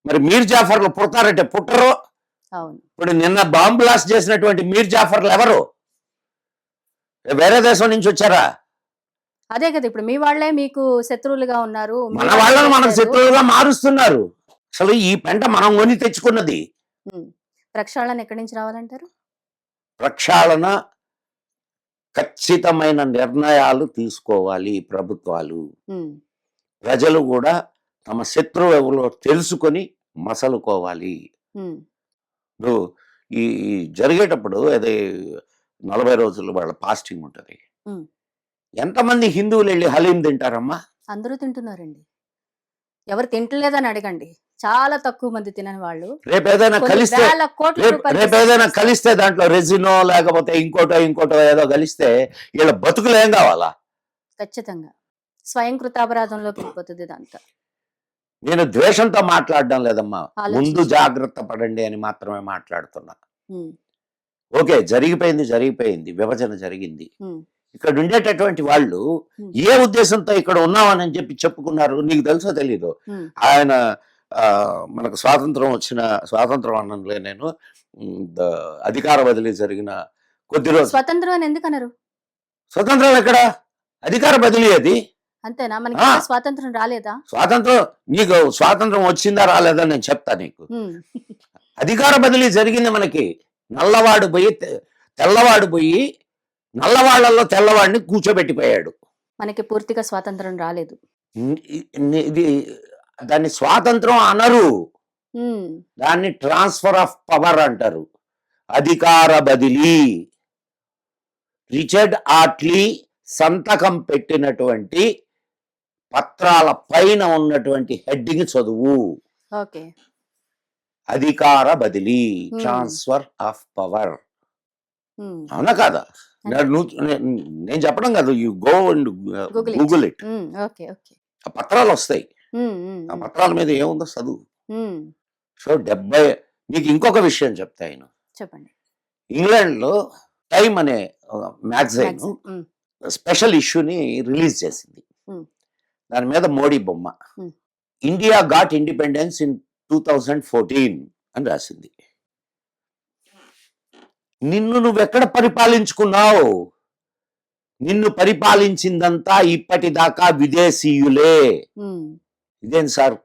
మరి మీర్ జాఫర్లు పుడతారంటే పుట్టరు. ఇప్పుడు నిన్న బాంబ్ బ్లాస్ట్ చేసినటువంటి మీర్ జాఫర్లు ఎవరు? వేరే దేశం నుంచి వచ్చారా? అదే కదా, ఇప్పుడు మీ వాళ్ళే మీకు శత్రువులుగా ఉన్నారు, మన వాళ్ళని మనకు శత్రువులుగా మారుస్తున్నారు. అసలు ఈ పెంట మనం కొని తెచ్చుకున్నది. ప్రక్షాళన ఎక్కడి నుంచి రావాలంటారు? ప్రక్షాళన ఖచ్చితమైన నిర్ణయాలు తీసుకోవాలి ప్రభుత్వాలు. ప్రజలు కూడా తమ శత్రువు ఎవరో తెలుసుకొని మసలుకోవాలి. ఈ జరిగేటప్పుడు అదే 40 రోజులు వాళ్ళ ఫాస్టింగ్ ఉంటుంది. ఎంతమంది హిందువులు వెళ్ళి హలీం తింటారమ్మా? అందరూ తింటున్నారండి. ఎవరు తింటలేదని అడగండి, చాలా తక్కువ మంది తినని వాళ్ళు. రేపేదైనా కలిస్తే దాంట్లో రెజినో లేకపోతే ఇంకోటో ఏదో కలిస్తే వీళ్ళ బతుకులు ఏం కావాలా? ఖచ్చితంగా స్వయం కృతాపరాధంలోకి వెళ్ళిపోతుంది ఇదంతా. నేను ద్వేషంతో మాట్లాడడం లేదమ్మా, ముందు జాగ్రత్త పడండి అని మాత్రమే మాట్లాడుతున్నా. ఓకే, జరిగిపోయింది, విభజన జరిగింది. ఇక్కడ ఉండేటటువంటి వాళ్ళు ఏ ఉద్దేశంతో ఇక్కడ ఉన్నామని చెప్పి చెప్పుకున్నారు నీకు తెలుసో తెలీదు. ఆయన మనకు స్వాతంత్రం అనంలే, నేను అధికార బదిలీ జరిగిన కొద్ది రోజు స్వతంత్రం అని ఎందుకు అన్నారు? స్వతంత్రం ఎక్కడ? అధికార బదిలీ అది. అంతేనా? మనకి స్వాతంత్రం రాలేదా? నీకు స్వాతంత్రం వచ్చిందా రాలేదా నేను చెప్తా నీకు. అధికార బదిలీ జరిగింది మనకి. తెల్లవాడు పోయి నల్లవాళ్లలో తెల్లవాడిని కూర్చోబెట్టిపోయాడు. మనకి పూర్తిగా స్వాతంత్రం రాలేదు. దాన్ని స్వాతంత్రం అనరు, దాన్ని ట్రాన్స్ఫర్ ఆఫ్ పవర్ అంటారు. అధికార బదిలీ. రిచర్డ్ ఆట్లీ సంతకం పెట్టినటువంటి పత్రాల పైన ఉన్నటువంటి హెడ్డింగ్ చదువు. ఓకే. అధికార బదిలీ, Hmm. Transfer of power. ఉమ్, అవునా కాదా? నేను చెప్పడం కాదు, you go and Google it. Google it. Okay okay. ఆ పత్రాలు వస్తాయి, ఆ పత్రాల మీద ఏముందో చదువు. సో 70. నీకు ఇంకొక విషయం చెప్తా. ఆయన చెప్పండి. ఇంగ్లాండ్ లో టైమ్ అనే మ్యాగజైన్ ఉమ్, స్పెషల్ ఇష్యూని రిలీజ్ చేసింది. Hmm. దాని మీద మోడీ బొమ్మ. Hmm. India got independence in 2014 అని రాసింది. నిన్ను నువ్వెక్కడ పరిపాలించుకున్నావు? నిన్ను పరిపాలించిందంతా ఇప్పటిదాకా విదేశీయులే. ఉమ్, ఇదేం సార్,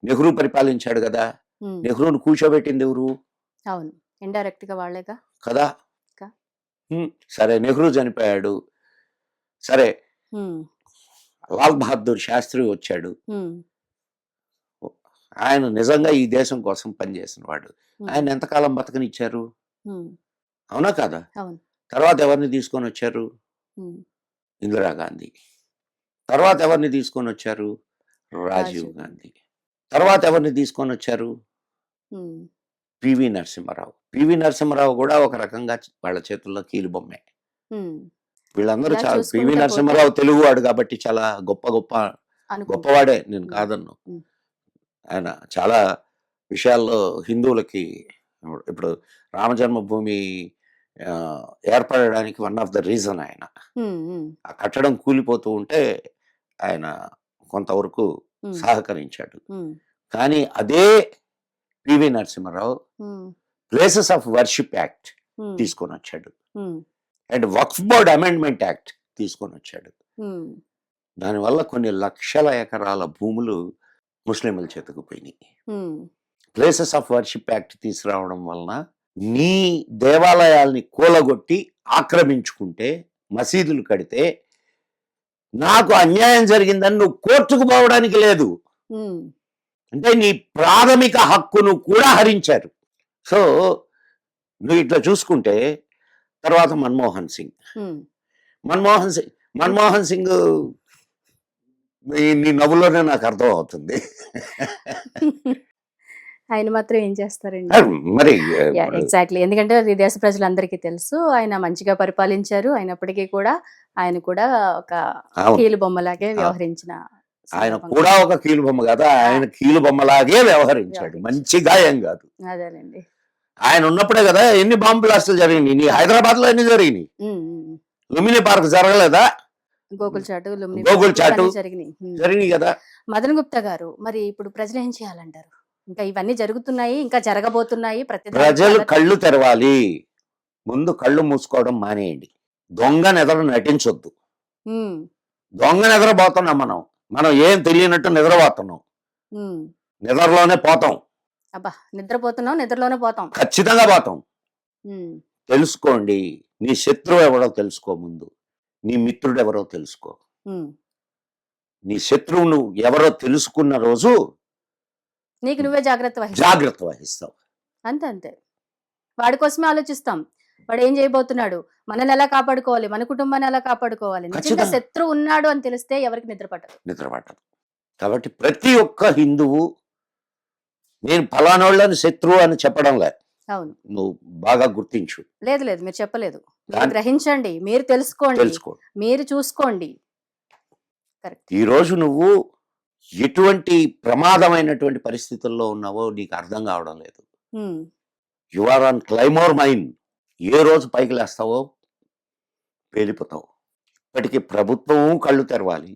నెహ్రూ పరిపాలించాడు కదా, ఉమ్, నెహ్రూను కూర్చోబెట్టింది ఎవరు అవును, ఇండైరెక్ట్ గా వాళ్ళేగా. కదా? కా. సరే, నెహ్రూ చనిపోయాడు, సరే ఉమ్, లాల్ బహదూర్ శాస్త్రి వచ్చాడు. ఉమ్, ఆయన నిజంగా ఈ దేశం కోసం పనిచేసిన వాడు. ఆయన ఎంతకాలం బతకనిచ్చారు? ఉమ్, అవునా కాదా? అవును. తర్వాత ఎవరిని తీసుకొని వచ్చారు? ఉమ్, ఇందిరాగాంధీ. తర్వాత ఎవరిని తీసుకొని వచ్చారు? రాజీవ్ రాజీవ్ గాంధీ. తర్వాత ఎవరిని తీసుకొని వచ్చారు? ఉమ్, పివి నరసింహారావు. పివి నరసింహారావు కూడా ఒక రకంగా వాళ్ళ చేతుల్లో కీలుబొమ్మే. ఉమ్, వీళ్ళందరూ ఇలా చాలా, చూసుకుంటూ పివి పోతే నరసింహారావు తెలుగువాడు కాబట్టి చాలా గొప్ప అనుకుంటా. గొప్పవాడే, నేను ఉమ్, కాదన్ను. ఉమ్, ఆయన చాలా విషయాల్లో హిందువులకి, ఇప్పుడు రామజన్మభూమి ఏర్పడడానికి వన్ ఆఫ్ ద రీజన్ ఆయన. ఉమ్, ఉమ్, ఆ కట్టడం కూలిపోతూ ఉంటే ఆయన కొంతవరకు ఉమ్, సహకరించాడు. ఉమ్, కానీ అదే పివి నరసింహారావు ఉమ్, ప్లేసెస్ ఆఫ్ వర్షిప్ యాక్ట్ ఉమ్, తీసుకొని వచ్చాడు, ఉమ్, and Waqf board amendment act తీసుకొని వచ్చాడు. ఉమ్, దానివల్ల కొన్ని లక్షల ఎకరాల భూములు ముస్లింల చేతికి పోయినాయి. ఉమ్, ప్లేసెస్ ఆఫ్ వర్షిప్ యాక్ట్ తీసుకురావడం వలన నీ దేవాలయాల్ని కూలగొట్టి ఆక్రమించుకుంటే, మసీదులు కడితే, నాకు అన్యాయం జరిగిందని నువ్వు కోర్టుకు పోవడానికి లేదు. ఉమ్, అంటే నీ ప్రాథమిక హక్కును కూడా హరించారు. సో నువ్వు ఇట్లా చూసుకుంటే, తర్వాత మన్మోహన్ సింగ్. ఉమ్. మన్మోహన్ సింగ్ నీ నవ్వులోనే నాకు అర్థం అవుతుంది. ఆయన మాత్రం ఏం చేస్తారండి? మరి ఎగ్జాక్ట్లీ, ఎందుకంటే అది దేశ ప్రజలందరికీ తెలుసు. ఆయన మంచిగా పరిపాలించారు. అయినప్పటికీ కూడా ఆయన కూడా ఒక అవును, కీలు బొమ్మలాగే వ్యవహరించిన ఆయన సందర్భం కూడా ఒక కీలుబొమ్మ కదా, ఆయన కీలుబొమ్మలాగే వ్యవహరించాడు, మంచిగా ఏం కాదు. అదేనండి. ఆయన ఉన్నప్పుడే కదా ఎన్ని బాంబు బ్లాస్టులు జరిగినాయి. నీ హైదరాబాద్ లో ఎన్ని జరిగినాయి? ఉమ్, ఉమ్. లుంబిని పార్క్ జరగలేదా? గోకుల్ చాటు, లుంబిని గోకుల్ పార్క్ చాటు ఇవన్నీ జరిగినాయి. జరిగినాయి కదా. మదన్ గుప్తా గారు, మరి ఇప్పుడు ప్రజలు ఏం చేయాలంటారు? ఇంకా ఇవన్నీ జరుగుతున్నాయి, ఇంకా జరగబోతున్నాయి. ప్రజలు కళ్ళు తెరవాలి. ముందు కళ్ళు మూసుకోవడం మానేయండి. దొంగనెదరు నటించొద్దు. దొంగనెదరపోతున్నాం మనం ఏం తెలియనట్టు నిద్రపోతున్నాం. నిద్రలోనే పోతాం. అబ్బా, నిద్రపోతున్నాం, నిద్రలోనే పోతాం. ఖచ్చితంగా పోతాం. ఉమ్, తెలుసుకోండి. నీ శత్రువు ఎవరో తెలుసుకో ముందు. నీ మిత్రుడు ఎవరో తెలుసుకో. ఉమ్. నీ శత్రువును ఎవరో తెలుసుకున్న రోజు నీకు నువ్వే జాగ్రత్త వహిస్తావు. అంతే అంతే. వాడి కోసమే ఆలోచిస్తాం. వాడు ఏం చేయబోతున్నాడు, మనల్ని ఎలా కాపాడుకోవాలి, మన కుటుంబాన్ని ఎలా కాపాడుకోవాలి. నిజంగా ఖచ్చితంగా. శత్రువు ఉన్నాడు అని తెలిస్తే ఎవరికి నిద్ర పట్టదు. కాబట్టి ప్రతి ఒక్క హిందువు, నేను ఫలానోళ్ళని శత్రువు అని చెప్పడం లేదు, అవును, నువ్వు బాగా గుర్తించు. లేదు లేదు, మీరు చెప్పలేదు. మీరు గ్రహించండి, మీరు తెలుసుకోండి, మీరు చూసుకోండి. కరెక్ట్. ఈ రోజు నువ్వు ఎటువంటి ప్రమాదమైనటువంటి పరిస్థితుల్లో ఉన్నావో నీకు అర్థం కావడం లేదు. You are on claymore mine. ఏ రోజు పైకి లేస్తావో పేలిపోతావు. ఇప్పటికీ ప్రభుత్వము కళ్ళు తెరవాలి,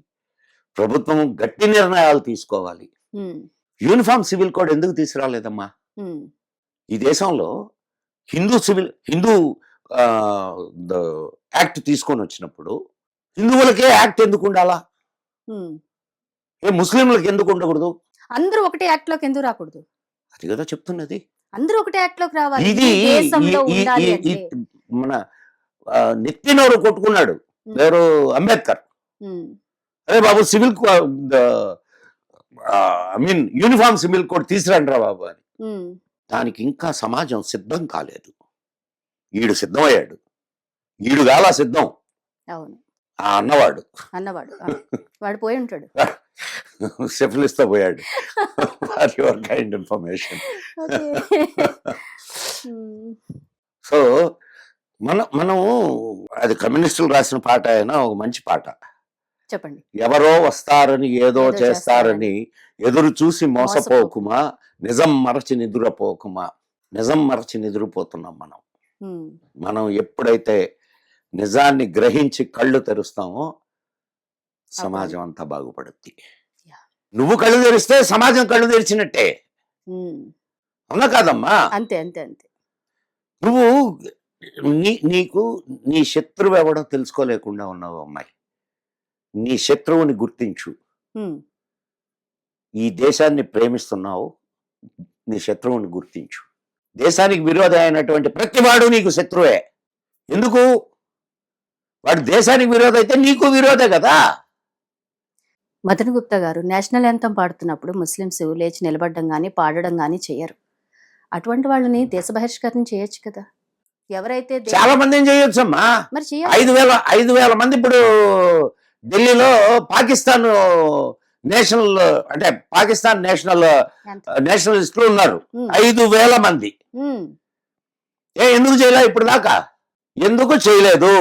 ప్రభుత్వం గట్టి నిర్ణయాలు తీసుకోవాలి. యూనిఫామ్ సివిల్ కోడ్ ఎందుకు తీసుకురాలేదమ్మా? ఈ దేశంలో హిందూ యాక్ట్ తీసుకొని వచ్చినప్పుడు హిందువులకే యాక్ట్ ఎందుకు ఉండాలా? ఏ ముస్లింలకు ఎందుకు ఉండకూడదు? అందరూ ఒకటే యాక్ట్ లోకి ఎందుకు రాకూడదు? అది కదా చెప్తున్నది. అందరూ ఒకటే యాక్ట్ లోకి రావాలి. ఇది మన నెత్తినోరు కొట్టుకున్నాడు ఎవరు? అంబేద్కర్. అరే బాబు, యూనిఫామ్ సివిల్ కోడ్ తీసుకురండి రా బాబు అని. దానికి ఇంకా సమాజం సిద్ధం కాలేదు. ఈడు సిద్ధమయ్యాడు, ఈడు గాల సిద్ధం. అవును. ఆ అన్నవాడు అన్నవాడు. వాడు పోయి ఉంటాడు. సిఫిలిస్ తో పోయాడు. For your kind information. Okay. హ్మ్. సో మనము అది కమ్యూనిస్టులు రాసిన పాట అయినా ఒక మంచి పాట. చెప్పండి. ఎవరో వస్తారని ఏదో ఏదో చేస్తారని ఎదురు చూసి మోసపోకు. మోసపోకుమా, నిజం మరచి నిద్రపోకుమా. నిజం మరచి నిద్రపోతున్నాం మనం. హ్మ్. మనం ఎప్పుడైతే నిజాన్ని గ్రహించి కళ్ళు తెరుస్తామో సమాజం అంతా బాగుపడుద్ది. యాహ్! నువ్వు కళ్ళు తెరిస్తే సమాజం కళ్ళు తెరిచినట్టే. హ్మ్. అవునా కాదమ్మా? అంతే. అంతే. అంతే. నువ్వు నీకు నీ శత్రువు ఎవడో తెలుసుకోలేకుండా ఉన్నావు అమ్మాయి. నీ శత్రువుని గుర్తించు. హ్మ్. ఈ దేశాన్ని ప్రేమిస్తున్నావు, నీ శత్రువుని గుర్తించు. దేశానికి విరోధి అయినటువంటి ప్రతివాడు నీకు శత్రువే. ఎందుకు? వాడు దేశానికి విరోధి అయితే నీకు విరోధే కదా. మదన్ గుప్తా గారు నేషనల్ యాంథమ్ పాడుతున్నప్పుడు ముస్లిమ్స్ లేచి నిలబడడం గానీ, పాడడం గానీ చెయ్యరు. అటువంటి వాళ్ళని దేశ బహిష్కరణ చేయొచ్చు కదా! ఎవరైతే చాలా మందిని చేయొచ్చమ్మా. మరి చేయాలి. 5,000 మంది ఇప్పుడు ఢిల్లీలో పాకిస్తాన్ నేషనల్ అంటే పాకిస్తాన్ నేషనలిస్టులు ఉన్నారు. 5,000 మంది. ఎందుకు చేయలే ఇప్పుడు దాకా? ఎందుకు చేయలేదు?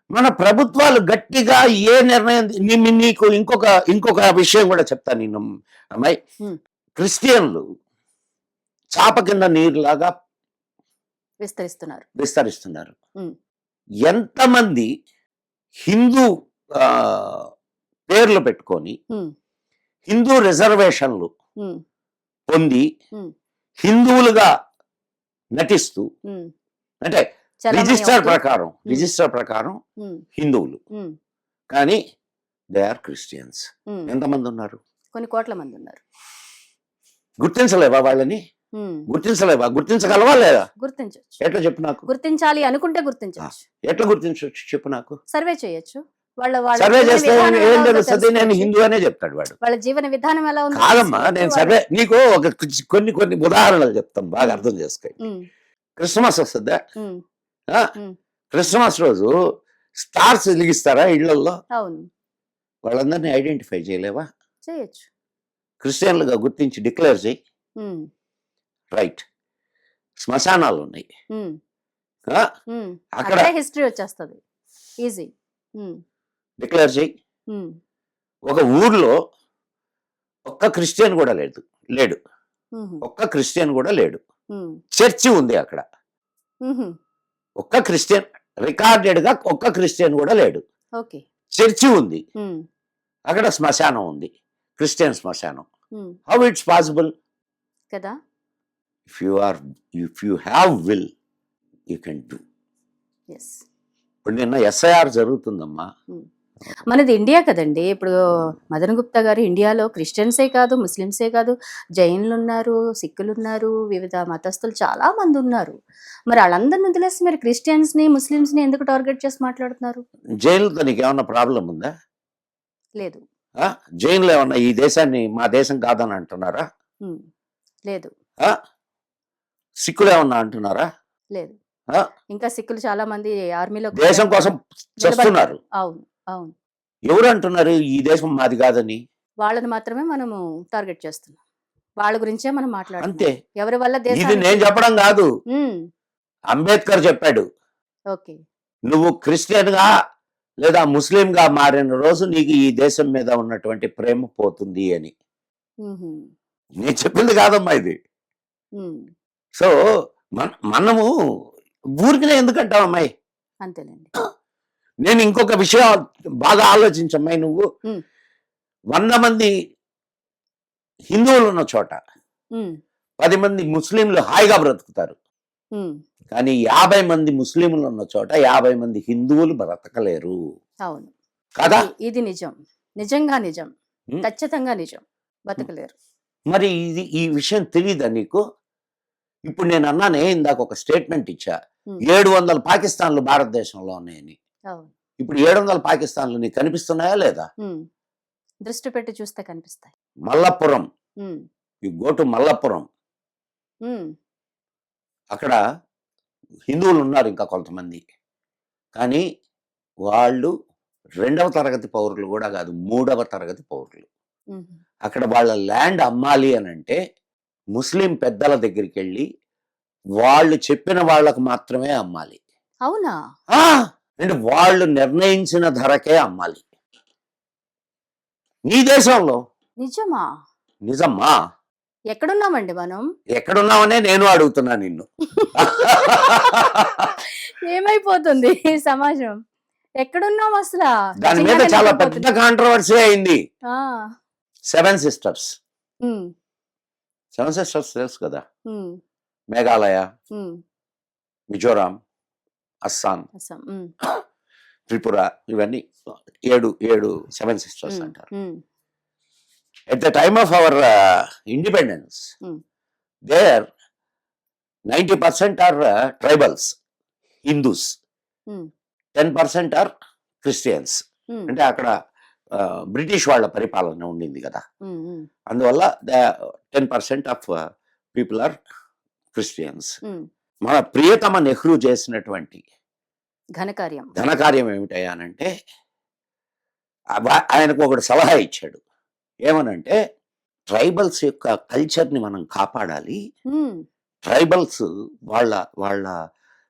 మన ప్రభుత్వాలు గట్టిగా ఏ నిర్ణయం నీకు ఇంకొక విషయం కూడా చెప్తాను నేను అమ్మాయి. క్రిస్టియన్లు చాప కింద నీరులాగా విస్తరిస్తున్నారు. ఎంతమంది హిందూ పేర్లు పెట్టుకొని హిందూ రిజర్వేషన్లు పొంది హిందువులుగా నటిస్తూ, అంటే రిజిస్టర్ ప్రకారం హిందువులు, కానీ దే ఆర్ క్రిస్టియన్స్. ఎంతమంది ఉన్నారు? కొన్ని కోట్ల మంది ఉన్నారు. గుర్తించలేవా వాళ్ళని? గుర్తించగలవా లేదా? గుర్తించవచ్చు. ఎట్లా చెప్పు నాకు? గుర్తించాలి అనుకుంటే గుర్తించవచ్చు. ఎట్లా గుర్తించవచ్చు చెప్పు నాకు? సర్వే చేయొచ్చు. సర్వే చేస్తే ఏం తెలుస్తుంది? నేను హిందూ అనే చెప్తాడు వాడు. వాళ్ళ జీవన విధానం ఎలా ఉంది? కాదమ్మా, నేను సర్వే నీకు ఒక కొన్ని ఉదాహరణలు చెప్తాను, బాగా అర్థం చేసుకోండి. క్రిస్మస్ వస్తుందా? క్రిస్మస్ రోజు స్టార్స్ వెలిగిస్తారా ఇళ్లలో? అవును. వాళ్ళందరినీ ఐడెంటిఫై చేయలేవా? చేయొచ్చు. క్రిస్టియన్లుగా గుర్తించి డిక్లేర్ చేయి. రైట్. శ్మశానాలు ఉన్నాయి, అక్కడ హిస్టరీ వచ్చేస్తుంది. ఈజీ. డిక్లేర్ చేయి. ఒక ఊర్లో ఒక్క క్రిస్టియన్ కూడా లేడు. ఒక్క క్రిస్టియన్ కూడా లేడు. చర్చి ఉంది అక్కడ. ఒక్క క్రిస్టియన్ రికార్డెడ్ గా ఒక్క క్రిస్టియన్ కూడా లేడు. చర్చి ఉంది అక్కడ, శ్మశానం ఉంది, క్రిస్టియన్ శ్మశానం. హౌ ఇట్స్ పాసిబుల్ కదా? If you have will you can do. ఇప్పుడు నిన్న ఎస్ఐఆర్ జరుగుతుందమ్మా. మనది ఇండియా కదండి. ఇప్పుడు మదన్ గుప్తా గారు ఇండియాలో క్రిస్టియన్సే కాదు, ముస్లిమ్సే కాదు, జైన్లు ఉన్నారు, సిక్కులు ఉన్నారు, వివిధ మతస్థులు చాలా మంది ఉన్నారు. మరి వాళ్ళందరిని వదిలేసి మీరు క్రిస్టియన్స్ ని, ముస్లిమ్స్ ని ఎందుకు టార్గెట్ చేసి మాట్లాడుతున్నారు? జైన్లతో నీకు ఏమన్నా ప్రాబ్లం ఉందా? లేదు. జైన్లు ఏమన్నా ఈ దేశాన్ని మా దేశం కాదని అంటున్నారా? లేదు. సిక్కులు ఏమన్నా అంటున్నారా? లేదు. ఇంకా సిక్కులు చాలా మంది ఆర్మీలో దేశం కోసం చేస్తున్నారు. అవును, అవును. ఎవరు అంటున్నారు ఈ దేశం మాది కాదని? వాళ్ళని మాత్రమే మనము టార్గెట్ చేస్తున్నాం. వాళ్ళ గురించే మనం మాట్లాడుతున్నాం. అంతే. ఎవరి వల్ల ఇది నేను చెప్పడం కాదు, అంబేద్కర్ చెప్పాడు. ఓకే. నువ్వు క్రిస్టియన్ గా లేదా ముస్లిం గా మారిన రోజు నీకు ఈ దేశం మీద ఉన్నటువంటి ప్రేమ పోతుంది అని. నేను చెప్పింది కాదమ్మా ఇది. సో మనము ఊరికినే ఎందుకంటావు అమ్మాయి? అంతేనండి. నేను ఇంకొక విషయం బాగా ఆలోచించమ్మాయి. నువ్వు 100 మంది హిందువులు ఉన్న చోట 10 మంది ముస్లింలు హాయిగా బ్రతుకుతారు. కానీ 50 మంది ముస్లింలు ఉన్న చోట 50 మంది హిందువులు బ్రతకలేరు. అవును కదా? ఇది నిజం, నిజంగా నిజం, ఖచ్చితంగా నిజం. బతకలేరు. మరి ఈ విషయం తెలియదా నీకు? ఇప్పుడు నేను అన్నానే, ఇందాక ఒక స్టేట్మెంట్ ఇచ్చా, 700 పాకిస్తాన్లు భారతదేశంలో ఉన్నాయని. ఇప్పుడు 700 పాకిస్తాన్లు నీకు కనిపిస్తున్నాయా లేదా? దృష్టి పెట్టి చూస్తే కనిపిస్తాయి. Mallapuram, you go to Mallapuram, అక్కడ హిందువులు ఉన్నారు ఇంకా కొంతమంది. కానీ వాళ్ళు 2వ తరగతి పౌరులు కూడా కాదు, 3వ తరగతి పౌరులు. ఉమ్, అక్కడ వాళ్ళ ల్యాండ్ అమ్మాలి అని అంటే ముస్లిం పెద్దల దగ్గరికి వెళ్ళి వాళ్ళు చెప్పిన వాళ్ళకు మాత్రమే అమ్మాలి. అవునా? ఆ! అంటే వాళ్ళు నిర్ణయించిన ధరకే అమ్మాలి. నీ దేశంలో. నిజమా? నిజమ్మా. ఎక్కడున్నామండి మనం? ఎక్కడున్నావనే నేను అడుగుతున్నా నిన్ను. ఏమైపోతుంది ఈ సమాజం? ఎక్కడున్నాం అసలు? దాని మీద నిజంగానే చాలా నిద్రపోతున్నాం. పెద్ద కాంట్రవర్సీ అయింది. ఆ, 7 సిస్టర్స్. ఉమ్, 7 సిస్టర్స్ తెలుసు కదా. ఉమ్, మేఘాలయ, ఉమ్, మిజోరాం, అస్సాం, అస్సాం, త్రిపుర, ఇవన్నీ 7 7 సిస్టర్స్ అంటారు. At the time of our independence, there 90% are tribals, Hindus, 10% are Christians. అంటే అక్కడ బ్రిటిష్ వాళ్ళ పరిపాలన ఉండింది కదా, అందువల్ల 10% ఆఫ్ పీపుల్ ఆర్ క్రిస్టియన్స్. మన ప్రియతమ నెహ్రూ చేసినటువంటి ఘనకార్యం ఏమిటయ్యానంటే ఆయనకు ఒకటి సలహా ఇచ్చాడు. ఏమనంటే ట్రైబల్స్ యొక్క కల్చర్ని మనం కాపాడాలి. ట్రైబల్స్ వాళ్ళ వాళ్ళ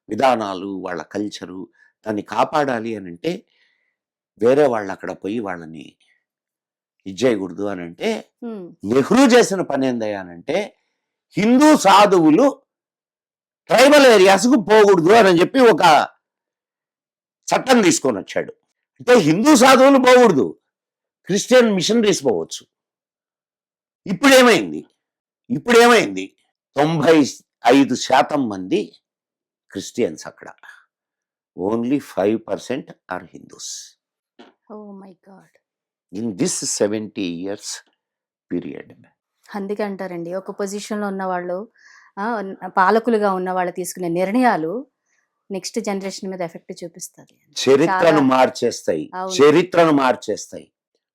విధానాలు, వాళ్ళ కల్చరు, దాన్ని కాపాడాలి అని అంటే వేరే వాళ్ళు అక్కడ పోయి వాళ్ళని ఇచ్చేయకూడదు అని అంటే నెహ్రూ చేసిన పని ఏందయ్యానంటే హిందూ సాధువులు ట్రైబల్ ఏరియాస్కు పోకూడదు అని చెప్పి ఒక చట్టం తీసుకొని వచ్చాడు. అంటే హిందూ సాధువులు పోకూడదు, క్రిస్టియన్ మిషనరీస్ పోవచ్చు. ఇప్పుడేమైంది 95% మంది క్రిస్టియన్స్ అక్కడ, only 5% are Hindus. Oh my God. In this 70 years period. అందుకే అంటారండి, ఒక పొజిషన్లో ఉన్న వాళ్ళు, పాలకులుగా ఉన్న వాళ్ళు తీసుకునే నిర్ణయాలు నెక్స్ట్ జనరేషన్ మీద ఎఫెక్ట్ చూపిస్తుంది. చరిత్రను మార్చేస్తాయి.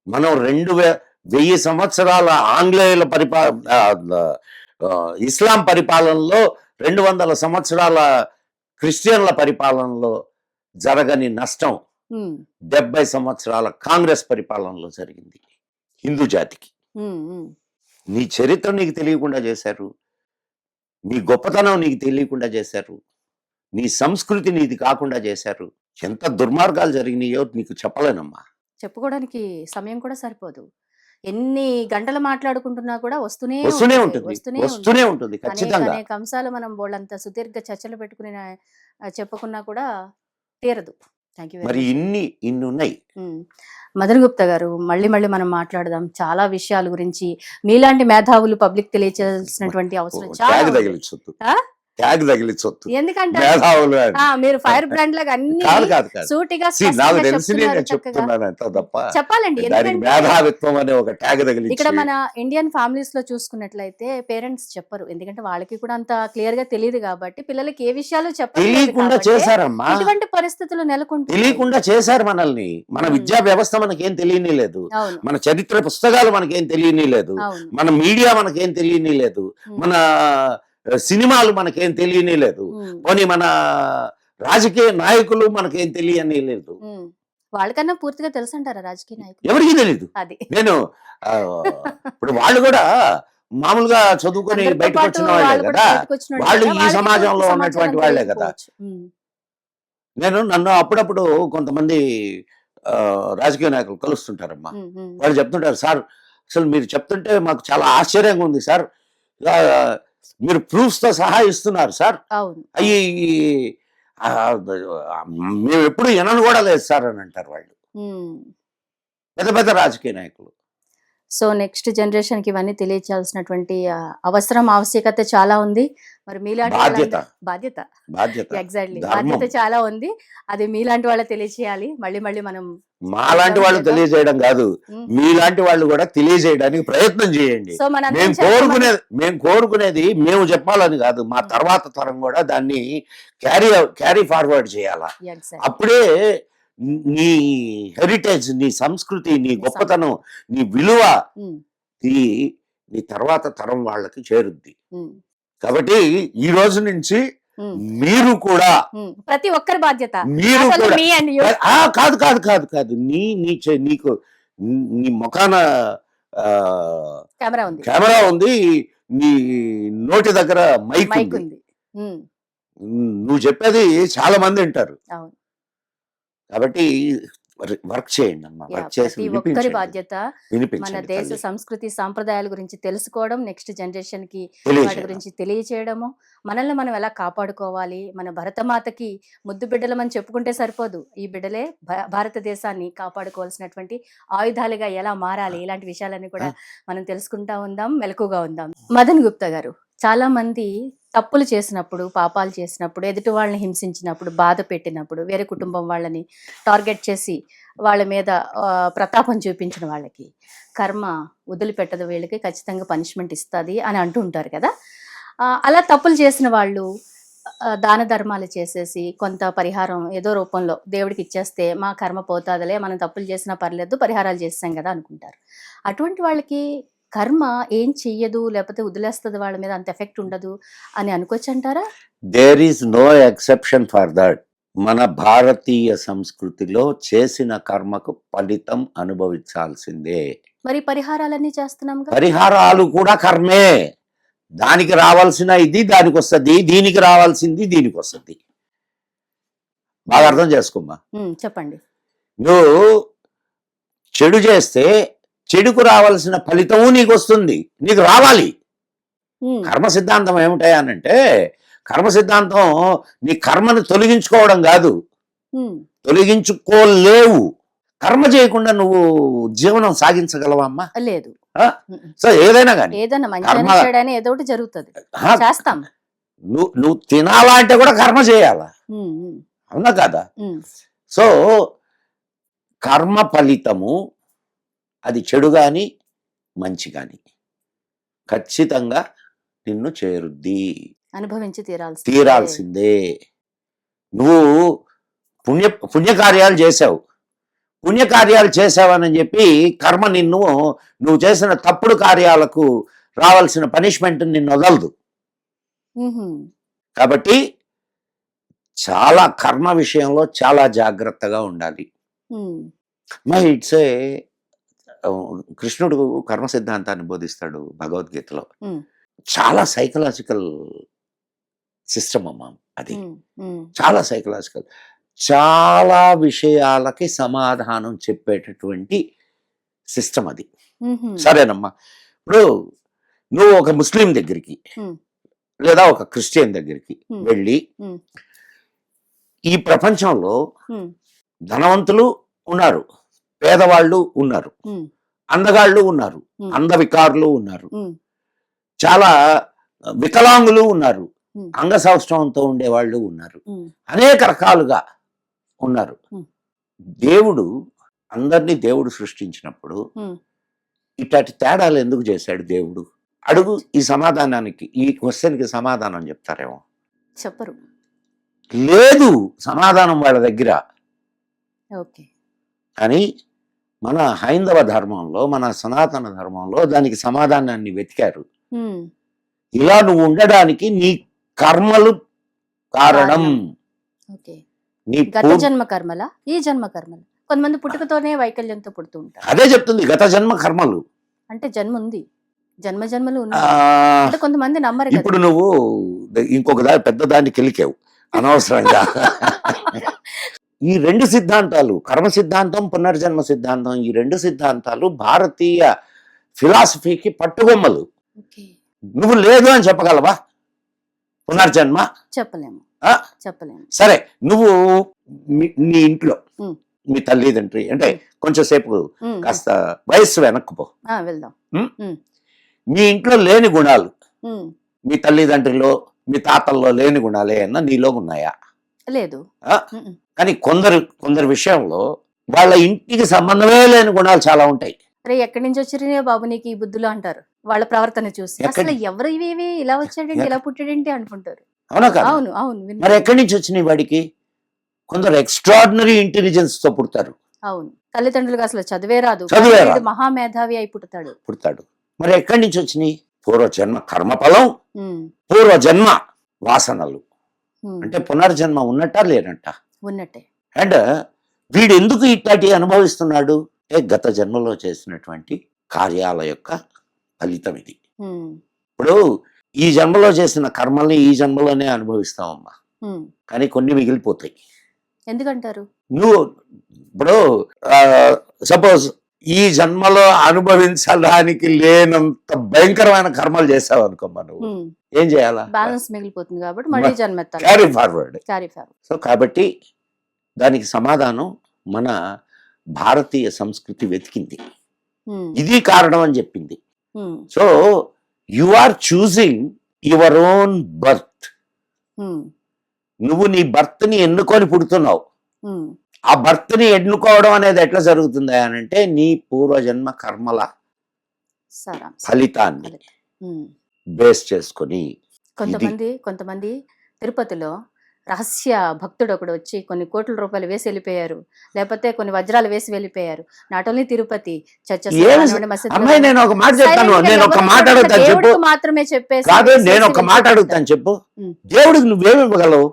మనం 2000 సంవత్సరాల ఆంగ్లేయుల ఇస్లాం పరిపాలనలో, 200 సంవత్సరాల క్రిస్టియన్ల పరిపాలనలో జరగని నష్టం 70 సంవత్సరాల కాంగ్రెస్ పరిపాలనలో జరిగింది హిందూ జాతికి. నీ చరిత్ర నీకు తెలియకుండా చేశారు, నీ గొప్పతనం నీకు తెలియకుండా చేశారు, నీ సంస్కృతి నీది కాకుండా చేశారు. ఎంత దుర్మార్గాలు జరిగినాయో నీకు చెప్పలేనమ్మా. చెప్పుకోవడానికి సమయం కూడా సరిపోదు. ఎన్ని గంటలు మాట్లాడుకుంటున్నా కూడా వస్తూనే ఉంటుంది ఖచ్చితంగా. అనేక అంశాలు మనం వాళ్ళంత సుదీర్ఘ చర్చలు పెట్టుకుని చెప్పుకున్నా కూడా తీరదు. మరి ఇన్ని ఉన్నాయి. మదన్ గుప్తా గారు, మళ్ళీ మనం మాట్లాడదాం చాలా విషయాల గురించి. మీలాంటి మేధావులు పబ్లిక్ తెలియచేయాల్సినటువంటి అవసరం చాలా. ట్యాగ్ తగిలించొద్దు. ఎందుకంటే మీరు ఫైర్ బ్రాండ్ లాగా అన్ని సూటిగా చెప్పాలండి. మేధావిత్వం అనే ఒక ట్యాగ్ తగిలించి ఇక్కడ మన ఇండియన్ ఫ్యామిలీస్ లో చూసుకున్నట్లయితే పేరెంట్స్ చెప్పరు, ఎందుకంటే వాళ్ళకి కూడా అంత క్లియర్ గా తెలియదు కాబట్టి పిల్లలకి ఏ విషయాలు తెలియకుండా చేశారమ్మా. ఇటువంటి పరిస్థితులు నెలకొంటాయి. తెలియకుండా చేశారు మనల్ని. మన విద్యా వ్యవస్థ మనకేం తెలియని లేదు, మన చరిత్ర పుస్తకాలు మనకేం తెలియని లేదు, మన మీడియా మనకేం తెలియని లేదు, మన సినిమాలు మనకేం తెలియని లేదు, పోనీ మన రాజకీయ నాయకులు మనకేం తెలియని లేదు. వాళ్ళకన్నా పూర్తిగా తెలుసు అంటారా రాజకీయ నాయకులు? ఎవరికి తెలీదు. నేను ఇప్పుడు వాళ్ళు కూడా మామూలుగా చదువుకొని బయటకు వచ్చిన వాళ్ళే కదా, వాళ్ళు ఈ సమాజంలో ఉన్నటువంటి వాళ్ళే కదా. నన్ను అప్పుడప్పుడు కొంతమంది రాజకీయ నాయకులు కలుస్తుంటారమ్మా. వాళ్ళు చెప్తుంటారు, సార్ అసలు మీరు చెప్తుంటే మాకు చాలా ఆశ్చర్యంగా ఉంది సార్, మీరు ప్రూఫ్స్ తో సహా ఇస్తున్నారు సార్, అయ్యి మేము ఎప్పుడు వినను కూడా లేదు సార్ అని అంటారు వాళ్ళు, పెద్ద పెద్ద రాజకీయ నాయకులు. సో నెక్స్ట్ జనరేషన్ కి ఇవన్నీ తెలియచేయాల్సినటువంటి అవసరం, ఆవశ్యకత చాలా ఉంది. మరి మీలాంటి బాధ్యత ఎగ్జాక్ట్లీ బాధ్యత చాలా ఉంది. అది మీలాంటి వాళ్ళు తెలియచేయాలి. మళ్ళీ మనం మాలాంటి వాళ్ళు తెలియజేయడం కాదు, మీలాంటి వాళ్ళు కూడా తెలియజేయడానికి ప్రయత్నం చేయండి. సో మేము కోరుకునేది మేము చెప్పాలని కాదు, మా తర్వాత తరం కూడా దాన్ని క్యారీ ఫార్వర్డ్ చేయాలా. అప్పుడే నీ హెరిటేజ్, నీ సంస్కృతి, నీ గొప్పతనం, నీ విలువ నీ తర్వాత తరం వాళ్ళకి చేరుద్ది. కాబట్టి ఈ రోజు నుంచి మీరు కూడా ప్రతి ఒక్కరి బాధ్యత. మీరు అసలు కూడా me and you. కాదు కాదు కాదు కాదు నీకు నీ ముఖాన కెమెరా ఉంది, కెమెరా ఉంది, నీ నోటి దగ్గర మైక్ మైక్ ఉంది. ఉంది. నువ్వు చెప్పేది చాలా మంది వింటారు. అవును. కాబట్టి వర్క్ చేయండి అమ్మా, యా, వర్క్ చేసి ప్రతి ఒక్కరి వినిపించండి, బాధ్యత మన వినిపించండి దేశ తల్లి. సంస్కృతి సాంప్రదాయాల గురించి తెలుసుకోవడం, నెక్స్ట్ జనరేషన్ కి వాటి తెలియజేయండి. గురించి తెలియచేయడము, మనల్ని మనం ఎలా కాపాడుకోవాలి, మన భరతమాతకి ముద్దు బిడ్డలమని చెప్పుకుంటే సరిపోదు, ఈ బిడ్డలే భారతదేశాన్ని కాపాడుకోవాల్సినటువంటి ఆయుధాలుగా ఎలా మారాలి, ఇలాంటి విషయాలన్నీ కూడా మనం తెలుసుకుంటా ఉందాం, మెలకుగా ఉందాం. మదన్ గుప్తా గారు, చాలా మంది తప్పులు చేసినప్పుడు, పాపాలు చేసినప్పుడు, ఎదుటి వాళ్ళని హింసించినప్పుడు, బాధ పెట్టినప్పుడు, వేరే కుటుంబం వాళ్ళని టార్గెట్ చేసి వాళ్ళ మీద ప్రతాపం చూపించిన వాళ్ళకి కర్మ వదిలిపెట్టదు, వీళ్ళకి ఖచ్చితంగా పనిష్మెంట్ ఇస్తుంది అని అంటూ ఉంటారు కదా. అలా తప్పులు చేసిన వాళ్ళు దాన ధర్మాలు చేసేసి కొంత పరిహారం ఏదో రూపంలో దేవుడికి ఇచ్చేస్తే మా కర్మ పోతాదిలే, మనం తప్పులు చేసినా పర్లేదు, పరిహారాలు చేస్తాం కదా అనుకుంటారు. అటువంటి వాళ్ళకి కర్మ ఏం చెయ్యదు, లేకపోతే వదిలేస్తుంది, వాళ్ళ మీద అంత ఎఫెక్ట్ ఉండదు అని అనుకోవచ్చు అంటారా? There is no exception for that. మన భారతీయ సంస్కృతిలో చేసిన కర్మకు ఫలితం అనుభవించాల్సిందే. మరి పరిహారాలన్నీ చేస్తున్నాం కదా. పరిహారాలు కూడా కర్మే. దానికి రావాల్సిన ఇది దానికి వస్తుంది, దీనికి రావాల్సింది దీనికి వస్తుంది. బాగా అర్థం చేసుకోమ్మా. చెప్పండి. నువ్వు చెడు చేస్తే చెడుకు రావాల్సిన ఫలితము నీకు వస్తుంది, నీకు రావాలి. కర్మ సిద్ధాంతం ఏమిటాయనంటే, కర్మ సిద్ధాంతం నీ కర్మను తొలగించుకోవడం కాదు, తొలగించుకోలేవు. కర్మ చేయకుండా నువ్వు జీవనం సాగించగలవా అమ్మా? లేదు. సో ఏదైనా కానీ ఏదైనా మంచి చెడైనా ఏదో ఒకటి జరుగుతుంది, చేస్తాం. నువ్వు తినాలా అంటే కూడా కర్మ చేయాలా, అవునా కదా? సో కర్మ ఫలితము అది చెడు గాని మంచి గాని ఖచ్చితంగా నిన్ను చేరుద్ది, అనుభవించి తీరాల్సిందే. నువ్వు పుణ్యకార్యాలు చేసావని చెప్పి కర్మ నువ్వు చేసిన తప్పుడు కార్యాలకు రావాల్సిన పనిష్మెంట్ నిన్ను వదలదు. కాబట్టి చాలా కర్మ విషయంలో చాలా జాగ్రత్తగా ఉండాలి. ఇట్స్ ఏ కృష్ణుడు కర్మ సిద్ధాంతాన్ని బోధిస్తాడు భగవద్గీతలో. చాలా సైకలాజికల్ సిస్టమ్ అమ్మా అది, చాలా సైకలాజికల్, చాలా విషయాలకి సమాధానం చెప్పేటటువంటి సిస్టమ్ అది. సరేనమ్మా, ఇప్పుడు నువ్వు ఒక ముస్లిం దగ్గరికి లేదా ఒక క్రిస్టియన్ దగ్గరికి వెళ్ళి, ఈ ప్రపంచంలో ధనవంతులు ఉన్నారు, పేదవాళ్ళు ఉన్నారు, అందగాళ్ళు ఉన్నారు, అందవికారులు ఉన్నారు, చాలా వికలాంగులు ఉన్నారు, అంగసౌష్ఠవంతో ఉండేవాళ్ళు ఉన్నారు, అనేక రకాలుగా ఉన్నారు. దేవుడు సృష్టించినప్పుడు ఇట్లాంటి తేడాలు ఎందుకు చేశాడు దేవుడు? అడుగు. ఈ సమాధానానికి, ఈ క్వశ్చన్కి సమాధానం చెప్తారేమో. చెప్పరు. లేదు సమాధానం వాళ్ళ దగ్గర. కానీ మన హైందవ ధర్మంలో, మన సనాతన ధర్మంలో దానికి సమాధానాన్ని వెతికారు. ఇలా నువ్వు ఉండడానికి నీ కర్మలు కారణం. నీ గత జన్మ కర్మలా, ఈ జన్మ కర్మలు. కొంతమంది పుట్టుకతోనే వైకల్యంతో పుడుతూ ఉంటారు. అదే చెప్తుంది, గత జన్మ కర్మలు అంటే జన్మ ఉంది, జన్మలు ఉన్నాయి. కొంతమంది నమ్మరు. ఇప్పుడు నువ్వు ఇంకొక పెద్ద దాన్ని కెలికావు అనవసరంగా. ఈ రెండు సిద్ధాంతాలు, కర్మ సిద్ధాంతం, పునర్జన్మ సిద్ధాంతం, ఈ రెండు సిద్ధాంతాలు భారతీయ ఫిలాసఫీకి పట్టుగొమ్మలు. నువ్వు లేదు అని చెప్పగలవా? పునర్జన్మ చెప్పలేము. సరే, నువ్వు నీ ఇంట్లో మీ తల్లిదండ్రి అంటే కొంచెం సేపు కాస్త వయస్సు వెనక్కుపో, వెళ్దాం. మీ ఇంట్లో లేని గుణాలు, మీ తల్లిదండ్రిలో మీ తాతల్లో లేని గుణాలు ఏమన్నా నీలో ఉన్నాయా? లేదు. కానీ కొందరు విషయంలో వాళ్ళ ఇంటికి సంబంధమే లేని గుణాలు చాలా ఉంటాయి. అరే ఎక్కడి నుంచి వచ్చిరే బాబు నీకు ఈ బుద్ధులు అంటారు వాళ్ళ ప్రవర్తన చూసి. అసలు ఎవరు ఇవి ఇలా వచ్చాడేంటి, ఇలా పుట్టాడేంటి అనుకుంటారు. అవునా కదా? అవును. మరి ఎక్కడి నుంచి వచ్చినాయి వాడికి? కొందరు ఎక్స్ట్రాడినరీ ఇంటెలిజెన్స్ తో పుడతారు. అవును, తల్లిదండ్రులుగా అసలు చదివే రాదు, మహామేధావి అయి పుడతాడు. మరి ఎక్కడి నుంచి వచ్చినాయి? పూర్వజన్మ కర్మఫలం, పూర్వజన్మ వాసనలు. అంటే పునర్జన్మ ఉన్నట్టా లేనట్ట. ఉన్నట్టే. అండ్ వీడు ఎందుకు ఇట్లాంటి అనుభవిస్తున్నాడు అంటే గత జన్మలో చేసినటువంటి కార్యాల యొక్క ఫలితం ఇది. ఇప్పుడు ఈ జన్మలో చేసిన కర్మల్ని ఈ జన్మలోనే అనుభవిస్తామమ్మా, కానీ కొన్ని మిగిలిపోతాయి. ఎందుకంటారు? నువ్వు ఇప్పుడు సపోజ్ ఈ జన్మలో అనుభవించడానికి లేనంత భయంకరమైన కర్మలు చేసావు అనుకోమ్మా, నువ్వు ఏం చేయాలా? బ్యాలెన్స్ మిగిలిపోతుంది కాబట్టి మళ్ళీ జన్మెత్తాలి. Carry forward. సో కాబట్టి దానికి సమాధానం మన భారతీయ సంస్కృతి వెతికింది, ఇది కారణం అని చెప్పింది. So you are choosing your own birth. నువ్వు నీ బర్త్ ని ఎన్నుకొని పుడుతున్నావు. ఆ బర్త్ ని ఎన్నుకోవడం అనేది ఎట్లా జరుగుతుంది అని అంటే నీ పూర్వజన్మ కర్మల ఫలితాన్ని బేస్ చేసుకొని. కొంతమంది తిరుపతిలో రహస్య భక్తుడు ఒకడు వచ్చి కొన్ని కోట్ల రూపాయలు వేసి వెళ్ళిపోయారు, లేకపోతే కొన్ని వజ్రాలు వేసి వెళ్ళిపోయారు. నాట్ ఓన్లీ తిరుపతి, అమ్మాయి నేను ఒక మాట చెప్తాను, నేను ఒక మాట అడుగుతాను చెప్పు. మాత్రమే చెప్పేసి కాదు, నేను ఒక మాట అడుగుతాను చెప్పు. దేవుడికి నువ్వేమి ఇవ్వగలవు?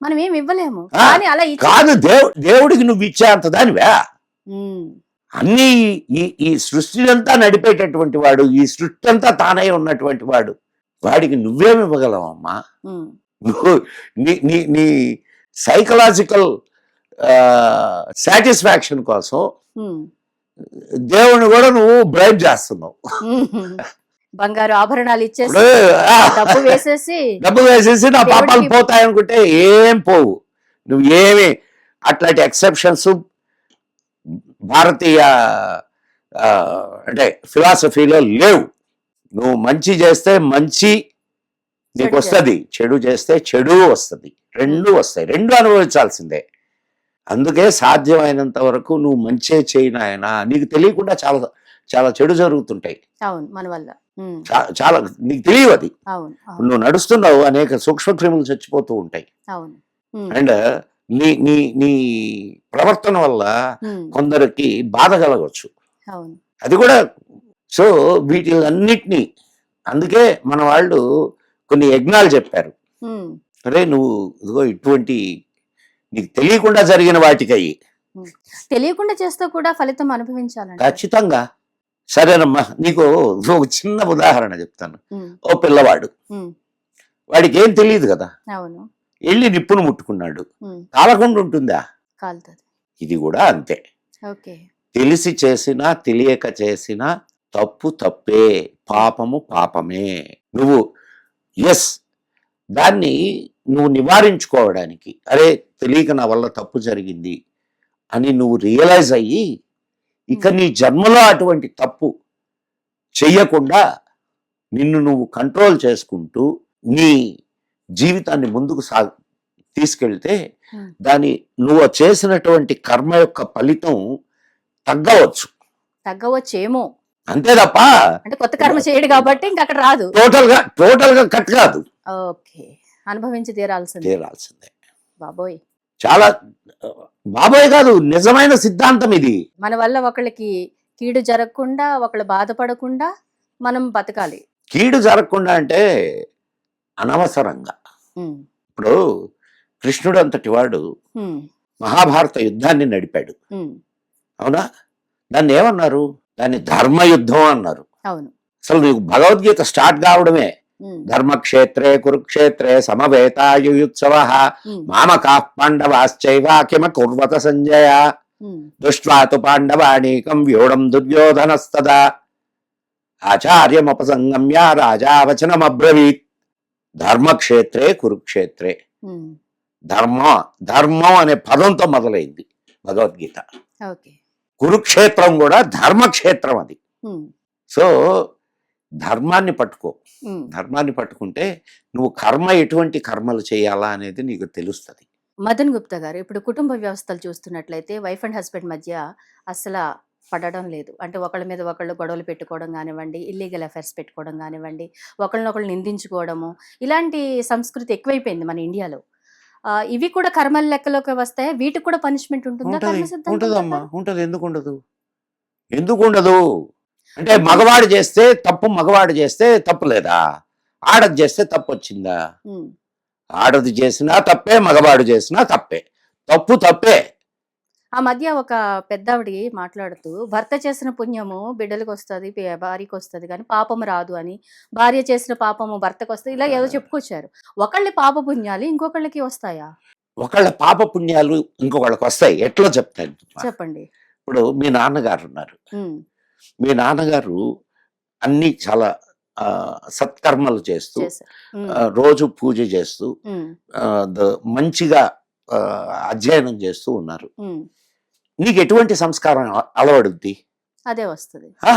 మనం ఏమి ఇవ్వలేము. కానీ అలా కాదు, దేవుడికి నువ్వు ఇచ్చే అంత దానివే. అన్ని ఈ సృష్టి అంతా నడిపేటటువంటి వాడు, ఈ సృష్టి అంతా తానై ఉన్నటువంటి వాడు, వాడికి నువ్వేమి ఇవ్వగలవు అమ్మా? నువ్వు నీ సైకలాజికల్ సాటిస్ఫాక్షన్ కోసం దేవుని కూడా నువ్వు బ్రైబ్ చేస్తున్నావు. బంగారు ఆభరణాలు ఇచ్చేసి డబ్బు వేసేసి నా పాపాలు పోతాయనుకుంటే ఏం పోవు. నువ్వు ఏమి అట్లాంటి ఎక్సెప్షన్స్ భారతీయ అంటే ఫిలాసఫీలో లేవు. నువ్వు మంచి చేస్తే మంచి నీకు వస్తుంది, చెడు చేస్తే చెడు వస్తుంది, రెండు వస్తాయి, రెండు అనుభవించాల్సిందే. అందుకే సాధ్యమైనంత వరకు నువ్వు మంచే చేయనాయన. నీకు తెలియకుండా చాలా చాలా చెడు జరుగుతుంటాయి మన వల్ల, చాలా నీకు తెలియదు. అది నువ్వు నడుస్తున్నావు, అనేక సూక్ష్మ క్రిములు చచ్చిపోతూ ఉంటాయి. అండ్ నీ నీ నీ ప్రవర్తన వల్ల కొందరికి బాధ కలగవచ్చు, అది కూడా. సో వీటిలన్నిటినీ అందుకే మన వాళ్ళు కొన్ని యజ్ఞాలు చెప్పారు. అరే నువ్వు ఇదిగో ఇటువంటి నీకు తెలియకుండా జరిగిన వాటికయ్యి తెలియకుండా చేస్తూ కూడా ఫలితం అనుభవించాలి ఖచ్చితంగా. సరేనమ్మా, నీకు ఒక చిన్న ఉదాహరణ చెప్తాను. ఓ పిల్లవాడు, వాడికి ఏం తెలియదు కదా, వెళ్ళి నిప్పును ముట్టుకున్నాడు, కాలకుండా ఉంటుందా? ఇది కూడా అంతే. తెలిసి చేసినా తెలియక చేసినా తప్పు తప్పే, పాపము పాపమే. నువ్వు దాన్ని నువ్వు నివారించుకోవడానికి, అరే తెలియక నా వల్ల తప్పు జరిగింది అని నువ్వు రియలైజ్ అయ్యి ఇక నీ జన్మలో అటువంటి తప్పు చెయ్యకుండా నిన్ను నువ్వు కంట్రోల్ చేసుకుంటూ నీ జీవితాన్ని ముందుకు తీసుకెళ్తే దాని నువ్వు చేసినటువంటి కర్మ యొక్క ఫలితం తగ్గవచ్చేమో, అంతే తప్ప అంటే కొత్త కర్మ చేయడు కాబట్టి ఇంకా అక్కడ రాదు. టోటల్ గా కట్ కాదు. ఓకే, అనుభవించి తీరాల్సిందే. బాబోయ్, చాలా బాబోయ్ కాదు, నిజమైన సిద్ధాంతం ఇది. మన వల్ల ఒకళ్ళకి కీడు జరగకుండా, ఒకళ్ళు బాధపడకుండా మనం బతకాలి. కీడు జరగకుండా అంటే అనవసరంగా. ఇప్పుడు కృష్ణుడు అంతటి వాడు మహాభారత యుద్ధాన్ని నడిపాడు, అవునా? దాన్ని ఏమన్నారు? దాన్ని ధర్మయుద్ధం అన్నారు. అసలు నీకు భగవద్గీత స్టార్ట్ కావడమే ధర్మక్షేత్రే కురుక్షేత్రే సమవేతాయుయుత్సవ మామకా పాండవాశ్చైవ కిమ కుర్వత సంజయ దృష్ట్వా తు పాండవానీకం వ్యూఢం దుర్యోధనస్తదా ఆచార్యముపసంగమ్య రాజా వచనమబ్రవీత్. ధర్మక్షేత్రే కురుక్షేత్రే, ధర్మం అనే పదంతో మొదలైంది భగవద్గీత. కురుక్షేత్రం కూడా ధర్మక్షేత్రం అది. సో ధర్మాన్ని పట్టుకో, ధర్మాన్ని పట్టుకుంటే నువ్వు ఎటువంటి కర్మలు చేయాలా అనేది నీకు తెలుస్తుంది. మదన్ గుప్తా గారు, ఇప్పుడు కుటుంబ వ్యవస్థలు చూస్తున్నట్లయితే వైఫ్ అండ్ హస్బెండ్ మధ్య అసలు పడడం లేదు. అంటే ఒకళ్ళ మీద ఒకళ్ళు గొడవలు పెట్టుకోవడం కానివ్వండి, ఇల్లీగల్ అఫైర్స్ పెట్టుకోవడం కానివ్వండి, ఒకళ్ళనొకళ్ళు నిందించుకోవడము, ఇలాంటి సంస్కృతి ఎక్కువైపోయింది మన ఇండియాలో. ఇవి కూడా కర్మల లెక్కలోకి వస్తాయా? వీటికి కూడా పనిష్మెంట్ ఉంటుందా? ఉంటుందమ్మా, ఉంటుంది. ఎందుకు ఉండదు? అంటే మగవాడు చేస్తే తప్పు, మగవాడు చేస్తే తప్పు లేదా? ఆడది చేస్తే తప్పు వచ్చిందా? ఆడది చేసినా తప్పే, మగవాడు చేసినా తప్పే. తప్పు తప్పే. ఆ మధ్య ఒక పెద్దావిడి మాట్లాడుతూ భర్త చేసిన పుణ్యము బిడ్డలకు వస్తుంది, భార్యకి వస్తుంది, కానీ పాపము రాదు అని, భార్య చేసిన పాపము భర్తకు వస్తుంది, ఇలా ఏదో చెప్పుకొచ్చారు. ఒకళ్ళి పాప పుణ్యాలు ఇంకొకళ్ళకి వస్తాయా? ఒకళ్ళ పాప పుణ్యాలు ఇంకొకళ్ళకి వస్తాయి. ఎట్లా చెప్తాను? చెప్పండి. ఇప్పుడు మీ నాన్నగారు ఉన్నారు. ఉమ్, మీ నాన్నగారు అన్ని చాలా సత్కర్మలు చేస్తూ, చేశారు. ఉమ్, రోజు పూజ చేస్తూ, ఉమ్, మంచిగా ఆ, అధ్యయనం చేస్తూ ఉన్నారు. ఉమ్, నీకు ఎటువంటి సంస్కారం అలవడుద్ది? అదే వస్తుంది. ఆ?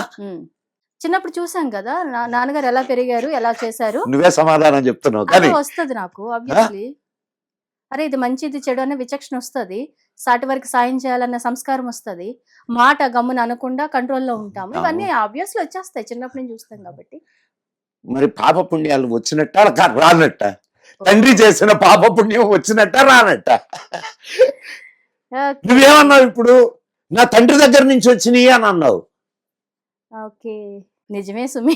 చిన్నప్పుడు చూసాం కదా నాన్నగారు ఎలా పెరిగారు, ఎలా చేశారు, నువ్వే సమాధానం చెప్తున్నావు అదే కానీ వస్తుంది నాకు ఆబ్వియస్లీ. అరే ఇది మంచి ఇది చెడు అనే విచక్షణ వస్తుంది, సాటి వారికి సాయం చేయాలన్న సంస్కారం వస్తుంది, మాట గమ్మున అనకుండా కంట్రోల్లో ఉంటాము, ఇవన్నీ ఆబ్వియస్లీ వచ్చేస్తాయి, చిన్నప్పటి నుంచి చూస్తాం కాబట్టి. మరి పాప పుణ్యాలు వచ్చినట్ట రానట్ట? తండ్రి చేసిన పాప పుణ్యం వచ్చినట్ట రానట్ట? నువ్వేమన్నావు ఇప్పుడు? నా తండ్రి దగ్గర నుంచి వచ్చినాయి అని అన్నావు. ఓకే, నిజమే సుమి,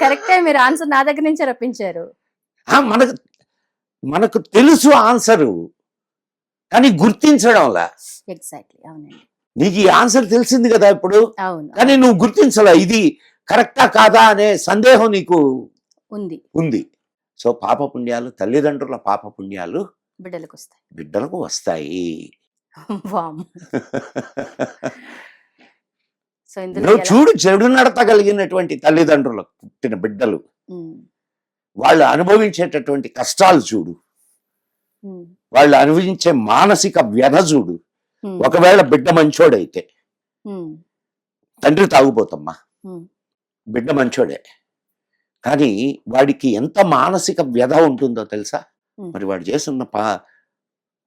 కరెక్టే, మీరు ఆన్సర్ నా దగ్గర నుంచే రప్పించారు. మనకు మనకు తెలుసు ఆన్సరు, కానీ గుర్తించడంలా. ఎగ్జాక్ట్లీ, అవునండి. నీకు ఈ ఆన్సర్ తెలిసింది కదా ఇప్పుడు, అవును, కానీ నువ్వు గుర్తించలా. ఇది కరెక్టా కాదా అనే సందేహం నీకు ఉంది. ఉంది. సో పాప పుణ్యాలు, తల్లిదండ్రుల పాప పుణ్యాలు బిడ్డలకు వస్తాయి. బిడ్డలకు వస్తాయి. వామ్మో. సో ఇందులో నువ్వు చూడు, చెడు నడత కలిగినటువంటి తల్లిదండ్రులకు పుట్టిన బిడ్డలు వాళ్ళు అనుభవించేటటువంటి కష్టాలు చూడు, వాళ్ళు అనుభవించే మానసిక వ్యధ చూడు. ఒకవేళ బిడ్డ మంచోడైతే, తండ్రి తాగుపోతమ్మా, బిడ్డ మంచోడే, కానీ వాడికి ఎంత మానసిక వ్యధ ఉంటుందో తెలుసా? మరి వాడు చేస్తున్న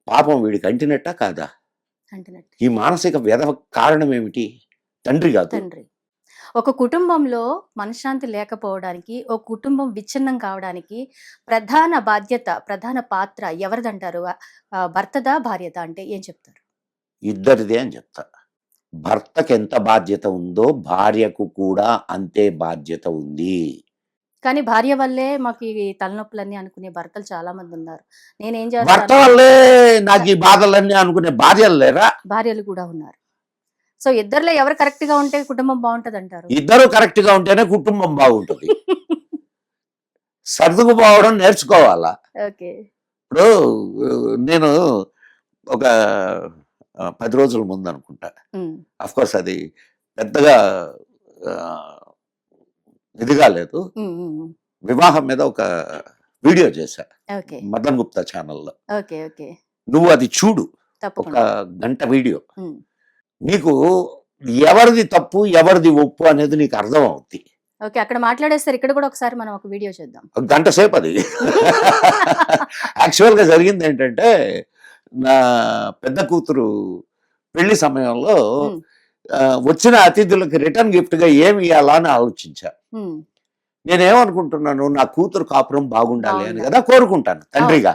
పాపం వీడికి అంటినట్టా కాదా? ఈ మానసిక వ్యధ కారణం ఏమిటి? తండ్రి కాదు. తండ్రి. ఒక కుటుంబంలో మనశ్శాంతి లేకపోవడానికి, ఒక కుటుంబం విచ్ఛిన్నం కావడానికి ప్రధాన బాధ్యత, ప్రధాన పాత్ర ఎవరిదంటారు? భర్తదా, భార్యదా? అంటే ఏం చెప్తారు? ఇద్దరిదే అని చెప్తా. భర్తకి ఎంత బాధ్యత ఉందో భార్యకు కూడా అంతే బాధ్యత ఉంది. కానీ భార్య వల్లే మాకు ఈ తలనొప్పులన్నీ అనుకునే భర్తలు చాలా మంది ఉన్నారు. నేనేం భర్త చేస్తాను, వల్లే నాకు ఈ బాధలన్నీ అనుకునే భార్యలు లేరా? భార్యలు కూడా ఉన్నారు. సో ఇద్దరులో ఎవరు కరెక్ట్ గా ఉంటే కుటుంబం బాగుంటది అంటారు? ఇద్దరు కరెక్ట్ గా ఉంటేనే కుటుంబం బాగుంటుంది. సర్దుకుపోవడం నేర్చుకోవాలా. ఓకే. ఇప్పుడు నేను ఒక 10 రోజుల ముందు అనుకుంటా, అఫ్ కోర్స్ అది పెద్దగా ఇదిగా లేదు, వివాహం మీద ఒక వీడియో చేశా మదన్ గుప్తా ఛానల్లో. నువ్వు అది చూడు, ఒక గంట వీడియో. నీకు ఎవరిది తప్పు ఎవరిది ఒప్పు అనేది నీకు అర్థం అవుద్ది. ఓకే, అక్కడ మాట్లాడేస్తారు, ఇక్కడ కూడా ఒకసారి మనం ఒక వీడియో చేద్దాం. ఒక గంట సేపు అది. యాక్చువల్ గా జరిగింది ఏంటంటే, నా పెద్ద కూతురు పెళ్లి సమయంలో వచ్చిన అతిథులకి రిటర్న్ గిఫ్ట్ గా ఏమి ఇవ్వాలా అని ఆలోచించా. నేనేమనుకుంటున్నాను, నా కూతురు కాపురం బాగుండాలి అని కదా కోరుకుంటాను తండ్రిగా.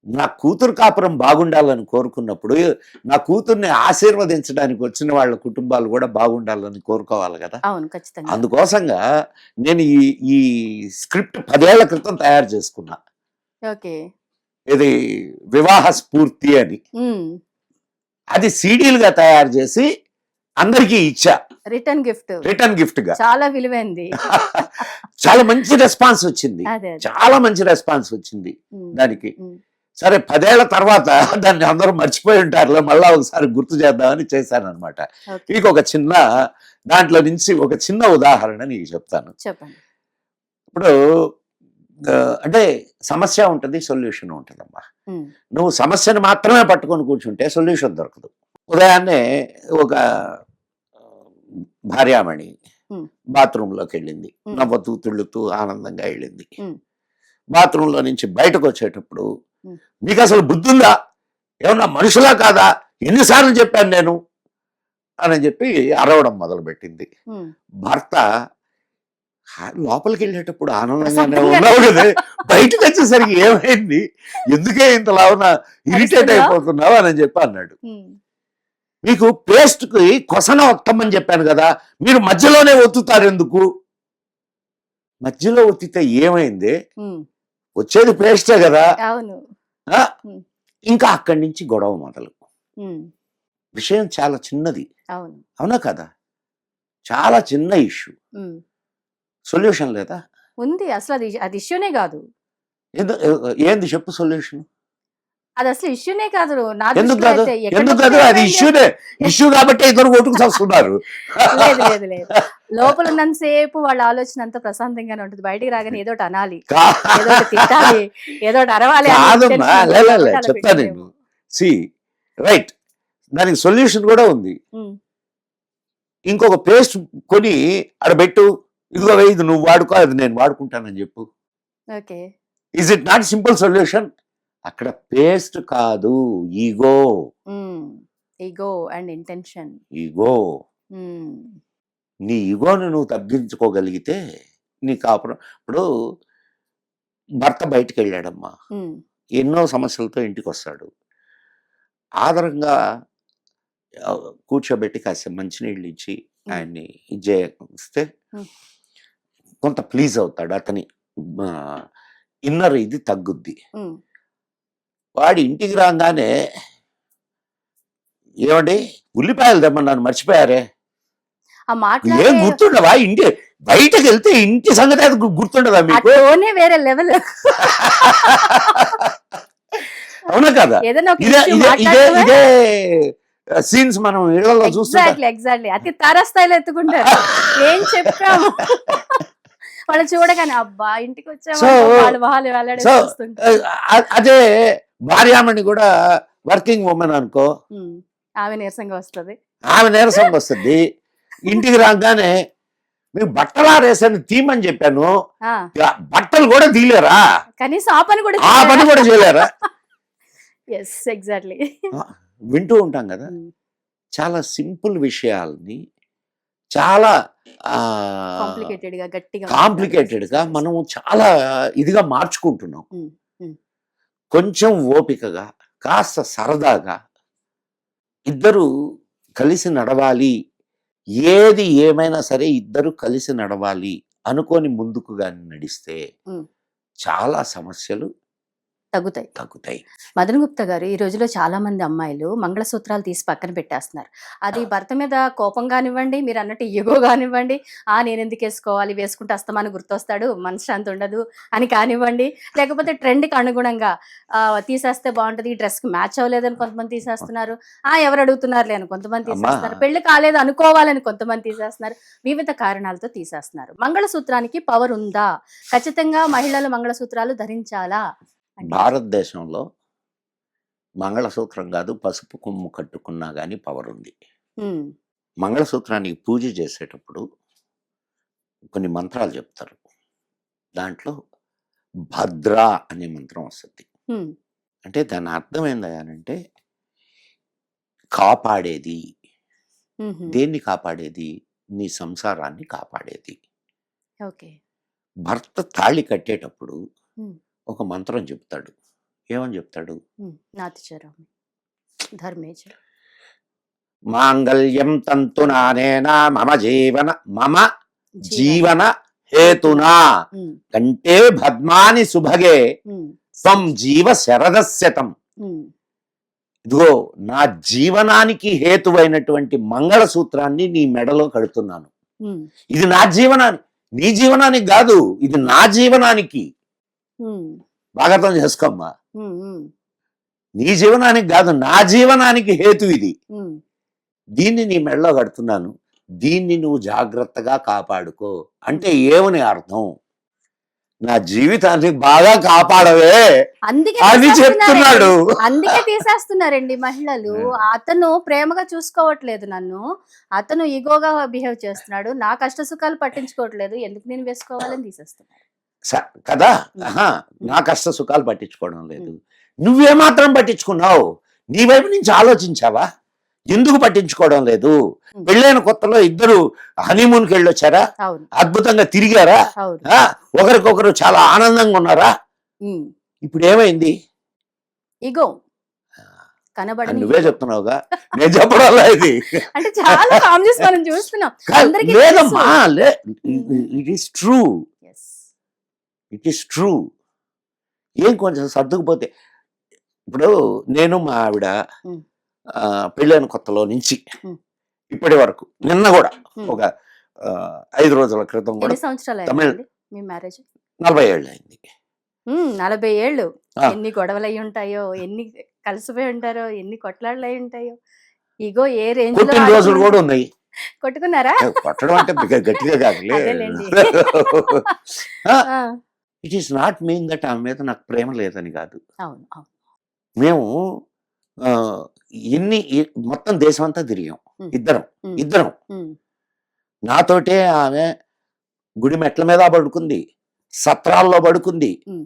నా కూతురు కాపురం బాగుండాలని కోరుకున్నప్పుడు నా కూతుర్ని ఆశీర్వదించడానికి వచ్చిన వాళ్ళ కుటుంబాలు కూడా బాగుండాలని కోరుకోవాలి కదా. అందుకోసంగా నేను ఈ స్క్రిప్ట్ 10 ఏళ్ల క్రితం తయారు చేసుకున్నా. ఇది వివాహ స్ఫూర్తి అని. అది సీడీలుగా తయారు చేసి అందరికీ ఇచ్చా, రిటర్న్ గిఫ్ట్ గా. చాలా విలువైంది. చాలా మంచి రెస్పాన్స్ వచ్చింది, చాలా మంచి రెస్పాన్స్ వచ్చింది దానికి. సరే 10 ఏళ్ల తర్వాత దాన్ని అందరూ మర్చిపోయి ఉంటారు, మళ్ళా ఒకసారి గుర్తు చేద్దామని చేశాను అనమాట. మీకు ఒక చిన్న దాంట్లో నుంచి ఒక చిన్న ఉదాహరణ నీకు చెప్తాను. ఇప్పుడు అంటే సమస్య ఉంటుంది, సొల్యూషన్ ఉంటుందమ్మా. నువ్వు సమస్యను మాత్రమే పట్టుకొని కూర్చుంటే సొల్యూషన్ దొరకదు. ఉదయాన్నే ఒక భార్యామణి బాత్రూంలోకి వెళ్ళింది, నవ్వుతూ తుళ్ళుతూ ఆనందంగా వెళ్ళింది. బాత్రూంలో నుంచి బయటకు వచ్చేటప్పుడు, మీకు అసలు బుద్ధి ఉందా, ఏమన్నా మనుషులా కాదా, ఎన్నిసార్లు చెప్పాను నేను అని చెప్పి అరవడం మొదలుపెట్టింది. భర్త లోపలికి వెళ్ళేటప్పుడు ఆనందంగానే ఉన్నావు కదా, బయటకు వచ్చేసరికి ఏమైంది, ఎందుకే ఇంతలా ఇరిటేట్ అయిపోతున్నావు అని చెప్పి అన్నాడు. మీకు పేస్ట్ కి కొసన ఒత్తమని చెప్పాను కదా, మీరు మధ్యలోనే ఒత్తుతారు ఎందుకు? మధ్యలో ఒత్తితే ఏమైంది, వచ్చేది పేస్టే కదా. అవును. ఆ? ఉమ్. ఇంకా అక్కడి నుంచి గొడవ మొదలు. ఉమ్. విషయం చాలా చిన్నది, అవును. అవునా కదా? చాలా చిన్న ఇష్యూ, ఉమ్. సొల్యూషన్ లేదా? ఉంది. అసలు అది ఇష్యూనే కాదు. ఏంది చెప్పు సొల్యూషన్? అది అసలు ఇష్యూనే కాదు నా ఎందుకు దృష్టిలో కాదు? అయితే. ఎందుకు ఎక్కడికప్పుడు కాదు? అది ఏమైంది? ఇష్యూనే. ఇష్యూ కాబట్టి ఇద్దరు కొట్టుకు చస్తున్నారు. లేదు లేదు లేదు. లోపల ఉన్నంతసేపు వాళ్ళ ఆలోచన అంతా ప్రశాంతంగానే ఉంటుంది. బయటికి రాగానే ఏదో ఒకటి అనాలి, ఏదో ఒకటి తిట్టాలి, ఏదో ఒకటి అరవాలి అని కాదమ్మా, intention ఉంటుంది కాబట్టి అలా చెప్తా పెట్టారేమో. నేను. సి రైట్, దానికి సొల్యూషన్ కూడా ఉంది. ఉమ్. ఇంకొక పేస్ట్ కొని ఆడబెట్టు, ఇదిగో ఇది నువ్వు వాడుకో, అది నేను వాడుకుంటానని చెప్పు. Okay. Is it not simple solution? అక్కడ పేస్ట్ కాదు, ego. Ego and intention. Ego. నీ ఈగోని నువ్వు తగ్గించుకోగలిగితే నీ కాపురం. ఇప్పుడు భర్త బయటికి వెళ్ళాడమ్మా, ఎన్నో సమస్యలతో ఇంటికి వస్తాడు. ఆదరంగా కూర్చోబెట్టి కాసేపు మంచినీళ్ళు ఇచ్చి ఆయన్ని ఇస్తే కొంత ప్లీజ్ అవుతాడు, అతని ఇన్నర్ ఇది తగ్గుద్ది. వాడి ఇంటికి రాగానే ఏమండి ఉల్లిపాయలు తెమ్మన్నాను మర్చిపోయారే, ఏం గుర్తుండవా? ఇంటి బయటకు వెళ్తే ఇంటి సంగతి అది గుర్తుండదా మీకు? వేరే లెవెల్. అవునా కదా? ఇదే సీన్స్ మనం ఇళ్లలో చూస్తాం. ఎగ్జాక్ట్లీ అతి తారాస్థాయిలో ఎత్తుకుంటారు. ఏం చెప్పాము వాళ్ళు చూడగానే అబ్బా ఇంటికి వచ్చాము. అదే భార్యామణి కూడా వర్కింగ్ ఉమెన్ అనుకో, ఆమె నీరసంగా వస్తుంది. ఇంటికి రాగానే మీకు బట్టలు ఆరేసాను తీయమని చెప్పాను, బట్టలు కూడా తీలేరా, కనీసం ఆ పని కూడా చేయలేరా? ఎగ్జాక్ట్లీ. వింటూ ఉంటాం కదా, చాలా సింపుల్ విషయాల్ని చాలా కాంప్లికేటెడ్ గా మనం చాలా ఇదిగా మార్చుకుంటున్నాం. కొంచెం ఓపికగా, కాస్త సరదాగా ఇద్దరు కలిసి నడవాలి, ఏది ఏమైనా సరే ఇద్దరు కలిసి నడవాలి అనుకొని ముందుకు గాని నడిస్తే చాలా సమస్యలు తగ్గుతాయి. మదన్ గుప్తా గారు, ఈ రోజులో చాలా మంది అమ్మాయిలు మంగళసూత్రాలు తీసి పక్కన పెట్టేస్తున్నారు. అది భర్త మీద కోపం కానివ్వండి, మీరు అన్నట్టు ఈగో కానివ్వండి, నేను ఎందుకు వేసుకోవాలి, వేసుకుంటే అస్తమాను గుర్తొస్తాడు, మనశ్శాంతి ఉండదు అని కానివ్వండి, లేకపోతే ట్రెండ్కి అనుగుణంగా తీసేస్తే బాగుంటుంది, ఈ డ్రెస్కి మ్యాచ్ అవ్వలేదని కొంతమంది తీసేస్తున్నారు, ఎవరు అడుగుతున్నారులే అని కొంతమంది తీసేస్తున్నారు, పెళ్లి కాలేదు అనుకోవాలని కొంతమంది తీసేస్తున్నారు, వివిధ కారణాలతో తీసేస్తున్నారు. మంగళసూత్రానికి పవర్ ఉందా? ఖచ్చితంగా మహిళలు మంగళసూత్రాలు ధరించాలా? భారతదేశంలో మంగళసూత్రం కాదు, పసుపు కొమ్ము కట్టుకున్నా గానీ పవర్ ఉంది. మంగళసూత్రానికి పూజ చేసేటప్పుడు కొన్ని మంత్రాలు చెప్తారు. దాంట్లో భద్ర అనే మంత్రం వస్తుంది. అంటే దాని అర్థం ఏందంటే కాపాడేది. దేన్ని కాపాడేది? నీ సంసారాన్ని కాపాడేది. భర్త తాళి కట్టేటప్పుడు ఒక మంత్రం చెప్తాడు. ఏమని చెప్తాడు? మాంగళ్యం తంతునానేనా మమ జీవన హేతునా కంటే భద్మాని సుభగే త్వం జీవ శరదస్యతం. ఇదిగో నా జీవనానికి హేతువైనటువంటి మంగళసూత్రాన్ని నీ మెడలో కడుతున్నాను. ఇది నా జీవనానికి, నీ జీవనానికి కాదు, ఇది నా జీవనానికి. బాగా అర్థం చేసుకోమ్మా, నీ జీవనానికి కాదు, నా జీవనానికి హేతు ఇది. దీన్ని నీ మెడలో కడుతున్నాను, దీన్ని నువ్వు జాగ్రత్తగా కాపాడుకో. అంటే ఏమని అర్థం? నా జీవితాన్ని బాగా కాపాడవే అని చెప్తున్నాడు. అందుకే తీసేస్తున్నారండి మహిళలు. అతను ప్రేమగా చూసుకోవట్లేదు నన్ను, అతను ఈగోగా బిహేవ్ చేస్తున్నాడు, నా కష్ట సుఖాలు పట్టించుకోవట్లేదు, ఎందుకు నేను వేసుకోవాలని తీసేస్తున్నాడు కదా. నా కష్ట సుఖాలు పట్టించుకోవడం లేదు. నువ్వేమాత్రం పట్టించుకున్నావు? నీ వైపు నుంచి ఆలోచించావా? ఎందుకు పట్టించుకోవడం లేదు? పెళ్ళైన కొత్తలో ఇద్దరు హనీమూన్కి వెళ్ళొచ్చారా? అద్భుతంగా తిరిగారా? ఒకరికొకరు చాలా ఆనందంగా ఉన్నారా? ఇప్పుడు ఏమైంది? ఇగో నువ్వే చెప్తున్నావుగా, నేను చెప్పడం లేదు. అంటే చాలా ఫ్యామిలీస్ మనం చూస్తున్నాం. లేదమ్మా, it is true. It is true. ఏం కొంచెం సర్దుకుపోతే ఇప్పుడు నేను మా ఆవిడ ఉమ్. పెళ్ళైన కొత్తలో నుంచి ఉమ్. ఇప్పటి వరకు నిన్న కూడా ఉమ్. ఒక 5 రోజుల క్రితం కూడా ఎన్ని సంవత్సరాలు తమిళ అయిందండి మీ మ్యారేజ్? 40 ఏళ్ళు అయింది. 40 ఏళ్ళు. ఆ. ఎన్ని గొడవలు అయి ఉంటాయో, ఎన్ని కలిసిపోయి ఉంటారో, ఎన్ని కొట్లాడలు అయి ఉంటాయో. ఇగో ఏ రేంజ్ లో కొట్టిన రోజులు కూడా ఉన్నాయి. కొట్టుకున్నారా? కొట్టడం అంటే గట్టిగా కాదులే. అదేలేండి. ఆ, it is not mean that ఆమె మీద నాకు ప్రేమ లేదని కాదు. అవును అవును. మేము ఆ, మొత్తం దేశం అంతా తిరిగాం. ఉమ్. ఇద్దరం ఉమ్. ఇద్దరం ఉమ్. నాతోటే ఆమె గుడి మెట్ల మీద పడుకుంది, సత్రాల్లో పడుకుంది, ఉమ్.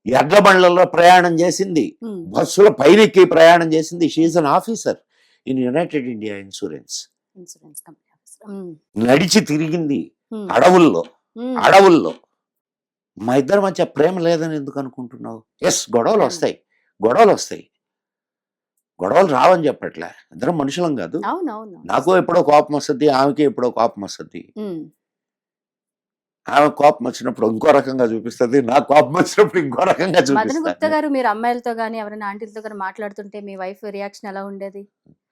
ఎడ్ల బండ్లలో ప్రయాణం చేసింది, ఉమ్. బస్సుల పైనెక్కి ప్రయాణం చేసింది. She an officer in United India Insurance. Insurance company officer. ఉమ్. నడిచి తిరిగింది ఉమ్. అడవుల్లో ఉమ్. అడవుల్లో. మా ఇద్దరి మధ్య ప్రేమ లేదని ఎందుకు అనుకుంటున్నావు? ఎస్, గొడవలు ప్రేమ. వస్తాయి, గొడవలు వస్తాయి. గొడవలు రావని చెప్పట్లే, ఇద్దరం మనుషులం కాదు. అవును అవును. నాకు ఎప్పుడో కోపం వస్తుంది, ఆమెకి ఎప్పుడో కోపం వస్తుంది. ఉమ్. ఆమె కోపం వచ్చినప్పుడు ఇంకో రకంగా చూపిస్తుంది, నాకు కోపం వచ్చినప్పుడు ఇంకో రకంగా మదన్ గుప్తా చూపిస్తుంది. గారు, మీరు అమ్మాయిలతో గానీ ఎవరైనా ఆంటీలతో గానీ మాట్లాడుతుంటే మీ వైఫ్ రియాక్షన్ ఎలా ఉండేది?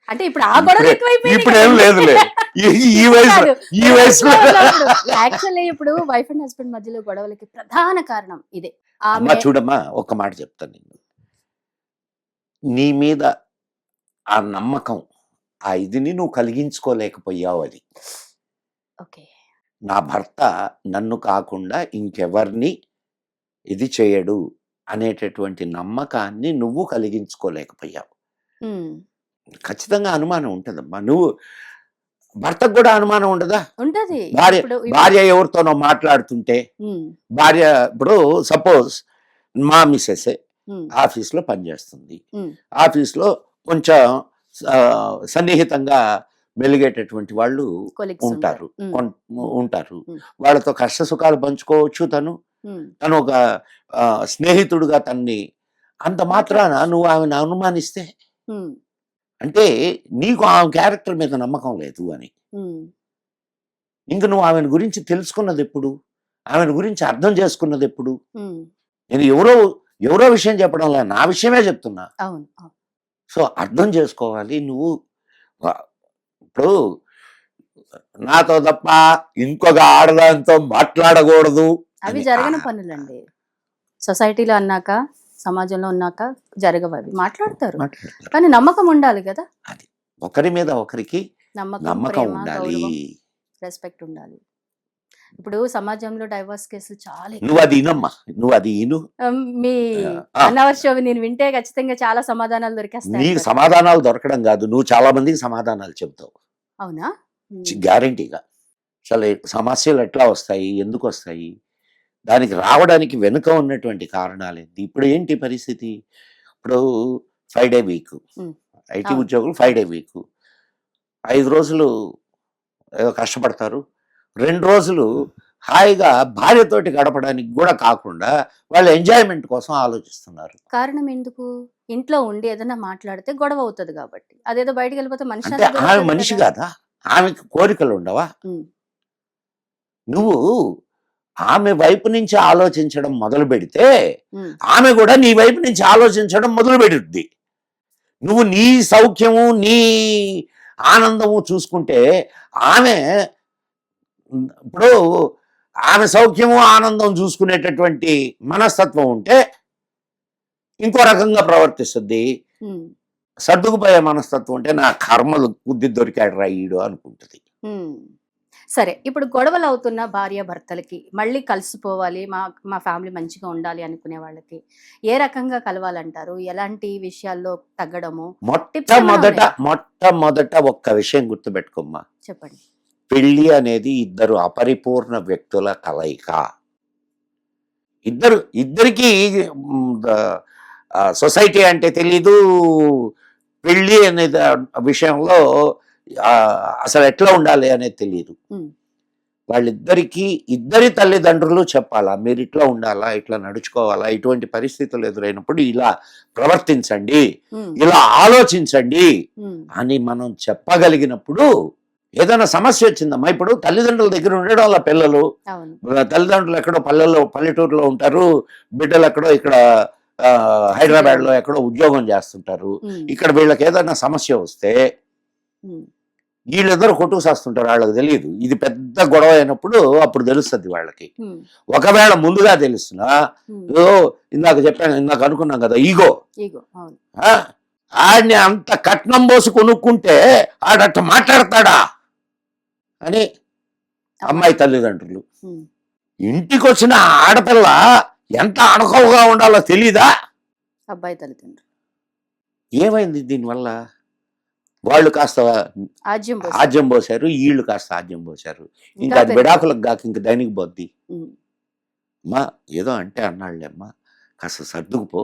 అంటే ఇప్పుడు ఆ గొడవలు ఎక్కువైపోయినాయి ఇప్పుడు కదా. ఏం లేదులే. ఈ వయసులో ఈ వయసులో యాక్చువల్లీ ఇప్పుడు వైఫ్ అండ్ హస్బెండ్ మధ్యలో గొడవలకి ప్రధాన కారణం ఇదే. అమ్మా ఆమె చూడమ్మా, ఒక్క మాట చెప్తాను నేను. నీ మీద ఆ నమ్మకం, ఆ ఇదిని నువ్వు కలిగించుకోలేకపోయావు. అది ఓకే. నా భర్త నన్ను కాకుండా ఇంకెవరిని ఇది చేయడు అనేటటువంటి నమ్మకాన్ని నువ్వు కలిగించుకోలేకపోయావు. ఉమ్. ఖచ్చితంగా అనుమానం ఉంటుందమ్మా. నువ్వు భర్తకు కూడా అనుమానం ఉండదా? ఉంటది. భార్య ఇప్పుడు భార్య ఎవరితోనో మాట్లాడుతుంటే, ఉమ్. భార్య ఇప్పుడు సపోజ్ మా మిస్సెస్ ఉమ్. ఆఫీస్లో పనిచేస్తుంది, ఉమ్. ఆఫీస్లో కొంచెం సన్నిహితంగా మెలిగేటటువంటి వాళ్ళు కొలీగ్స్ ఉంటారు, ఉంటారు. ఉమ్. వాళ్ళతో కష్ట సుఖాలు పంచుకోవచ్చు. తను ఒక స్నేహితుడుగా తన్ని, అంత మాత్రాన నువ్వు ఆమెను అనుమానిస్తే అంటే నీకు ఆమె క్యారెక్టర్ మీద నమ్మకం లేదు అని. ఇంక నువ్వు ఆమెను గురించి తెలుసుకున్నది ఎప్పుడు? ఆమెను గురించి అర్థం చేసుకున్నది ఎప్పుడు? నేను ఎవరో విషయం చెప్పడంలా, నా విషయమే చెప్తున్నా. సో అర్థం చేసుకోవాలి నువ్వు. ఇప్పుడు నాతో తప్ప ఇంకొక ఆడదాంతో మాట్లాడకూడదు. అవి జరగని పనులండి. సొసైటీలో అన్నాక, సమాజంలో ఉన్నాక జరగవు. అవి మాట్లాడతారు, కానీ నమ్మకం ఉండాలి కదా. అది ఒకరి మీద ఒకరికి నమ్మకం ప్రేమ, ఉండాలి, గౌరవం, రెస్పెక్ట్ ఉండాలి. ఇప్పుడు సమాజంలో డైవర్స్ కేసులు చాలా ఎక్కువ. నువ్వు అది ఇనమ్మా, నువ్వు అది ఇను. మీ అన్నవర్ షో నేను వింటే ఖచ్చితంగా చాలా సమాధానాలు దొరికేస్తాయి. నీకు సమాధానాలు దొరకడం కాదు, నువ్వు చాలా మందికి సమాధానాలు చెప్తావు. అవునా? గ్యారంటీగా. అసలు సమస్యలు ఎట్లా వస్తాయి, ఎందుకు వస్తాయి, దానికి రావడానికి వెనుక ఉన్నటువంటి కారణాలు ఏంటి? ఇప్పుడు ఏంటి పరిస్థితి? ఇప్పుడు 5 డే వీక్, ఐటీ ఉద్యోగులు 5 డే వీక్, 5 రోజులు ఏదో కష్టపడతారు, 2 రోజులు హాయిగా భార్యతోటి గడపడానికి కూడా కాకుండా వాళ్ళు ఎంజాయ్మెంట్ కోసం ఆలోచిస్తున్నారు. కారణం ఎందుకు? ఇంట్లో ఉండి ఏదైనా మాట్లాడితే గొడవ అవుతుంది కాబట్టి. అదేదో బయటకు వెళ్ళిపోతే మనిషి అంటే ఆమె మనిషి కాదా? ఆమెకు కోరికలు ఉండవా? నువ్వు ఆమె వైపు నుంచి ఆలోచించడం మొదలు పెడితే ఆమె కూడా నీ వైపు నుంచి ఆలోచించడం మొదలు పెడుద్ది. నువ్వు నీ సౌఖ్యము, నీ ఆనందము చూసుకుంటే ఆమె ఇప్పుడు ఆమె సౌఖ్యము ఆనందం చూసుకునేటటువంటి మనస్తత్వం ఉంటే ఇంకో రకంగా ప్రవర్తిస్తుంది. సర్దుకుపోయే మనస్తత్వం ఉంటే నా కర్మలు బుద్ధి దొరికాడు రాయుడు అనుకుంటుంది. సరే, ఇప్పుడు గొడవలు అవుతున్న భార్య భర్తలకి మళ్ళీ కలిసిపోవాలి, మా ఫ్యామిలీ మంచిగా ఉండాలి అనుకునే వాళ్ళకి ఏ రకంగా కలవాలంటారు? ఎలాంటి విషయాల్లో తగ్గడము? మొట్టమొదట ఒక్క విషయం గుర్తుపెట్టుకోమ్మా. చెప్పండి. పెళ్లి అనేది ఇద్దరు అపరిపూర్ణ వ్యక్తుల కలయిక. ఇద్దరికి సొసైటీ అంటే తెలీదు, పెళ్లి అనే విషయంలో అసలు ఎట్లా ఉండాలి అనేది తెలియదు. వాళ్ళిద్దరికి ఇద్దరి తల్లిదండ్రులు చెప్పాలా, మీరు ఇట్లా ఉండాలా, ఇట్లా నడుచుకోవాలా, ఇటువంటి పరిస్థితులు ఎదురైనప్పుడు ఇలా ప్రవర్తించండి, ఇలా ఆలోచించండి అని మనం చెప్పగలిగినప్పుడు ఏదైనా సమస్య వచ్చిందమ్మా, ఇప్పుడు తల్లిదండ్రుల దగ్గర ఉండడం వల్ల పిల్లలు, అవును తల్లిదండ్రులు ఎక్కడో పల్లెటూరులో ఉంటారు, బిడ్డలు ఎక్కడో ఇక్కడ హైదరాబాద్ లో ఎక్కడో ఉద్యోగం చేస్తుంటారు. ఇక్కడ వీళ్ళకి ఏదైనా సమస్య వస్తే వీళ్ళిద్దరు కొట్టుకు చేస్తుంటారు, వాళ్ళకి తెలియదు. ఇది పెద్ద గొడవ అయినప్పుడు అప్పుడు తెలుస్తుంది వాళ్ళకి. ఒకవేళ ముందుగా తెలుస్తున్నా, ఇందాక అనుకున్నాం కదా, ఈగో, ఆడిని అంత కట్నం పోసి కొనుక్కుంటే ఆడట్ట మాట్లాడతాడా అని అమ్మాయి తల్లిదండ్రులు. ఇంటికి వచ్చిన ఆడపిల్ల ఎంత అణకువగా ఉండాలో తెలీదా అబ్బాయి తల్లిదండ్రులు? ఏమైంది దీనివల్ల? వాళ్ళు కాస్త ఆజ్యం పోసారు, వీళ్ళు కాస్త ఆజ్యం పోసారు. ఇంకా అది విడాకులకు కాక ఇంక దానికి పోద్ది. అమ్మా ఏదో అంటే అన్నాళ్ళే అమ్మా, కాస్త సర్దుకుపో,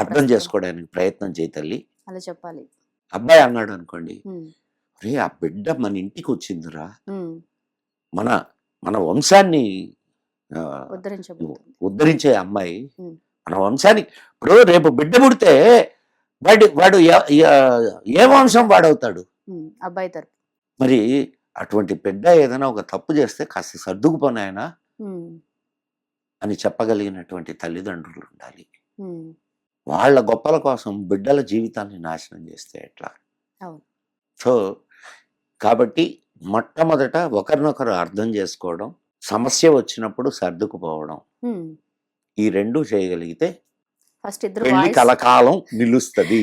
అర్థం చేసుకోవడానికి ప్రయత్నం చేయి తల్లి అలా చెప్పాలి. అబ్బాయి అన్నాడు అనుకోండి, రే ఆ బిడ్డ మన ఇంటికి వచ్చిందిరా, మన మన వంశాన్ని ఉద్ధరించే అమ్మాయి, మన వంశానికి. ఇప్పుడు రేపు బిడ్డ పుడితే వాడు ఏ వంశం వాడవుతాడు? అబ్బాయి తరపు. మరి అటువంటి బిడ్డ ఏదైనా ఒక తప్పు చేస్తే కాస్త సర్దుకుపోనాయన అని చెప్పగలిగినటువంటి తల్లిదండ్రులు ఉండాలి. వాళ్ళ గొప్పల కోసం బిడ్డల జీవితాన్ని నాశనం చేస్తే ఎట్లా? సో కాబట్టి మొట్టమొదట ఒకరినొకరు అర్థం చేసుకోవడం, సమస్య వచ్చినప్పుడు సర్దుకుపోవడం, ఈ రెండు చేయగలిగితే ఫస్ట్ ఇద్దరు పెళ్లి కలకాలం నిలుస్తుంది.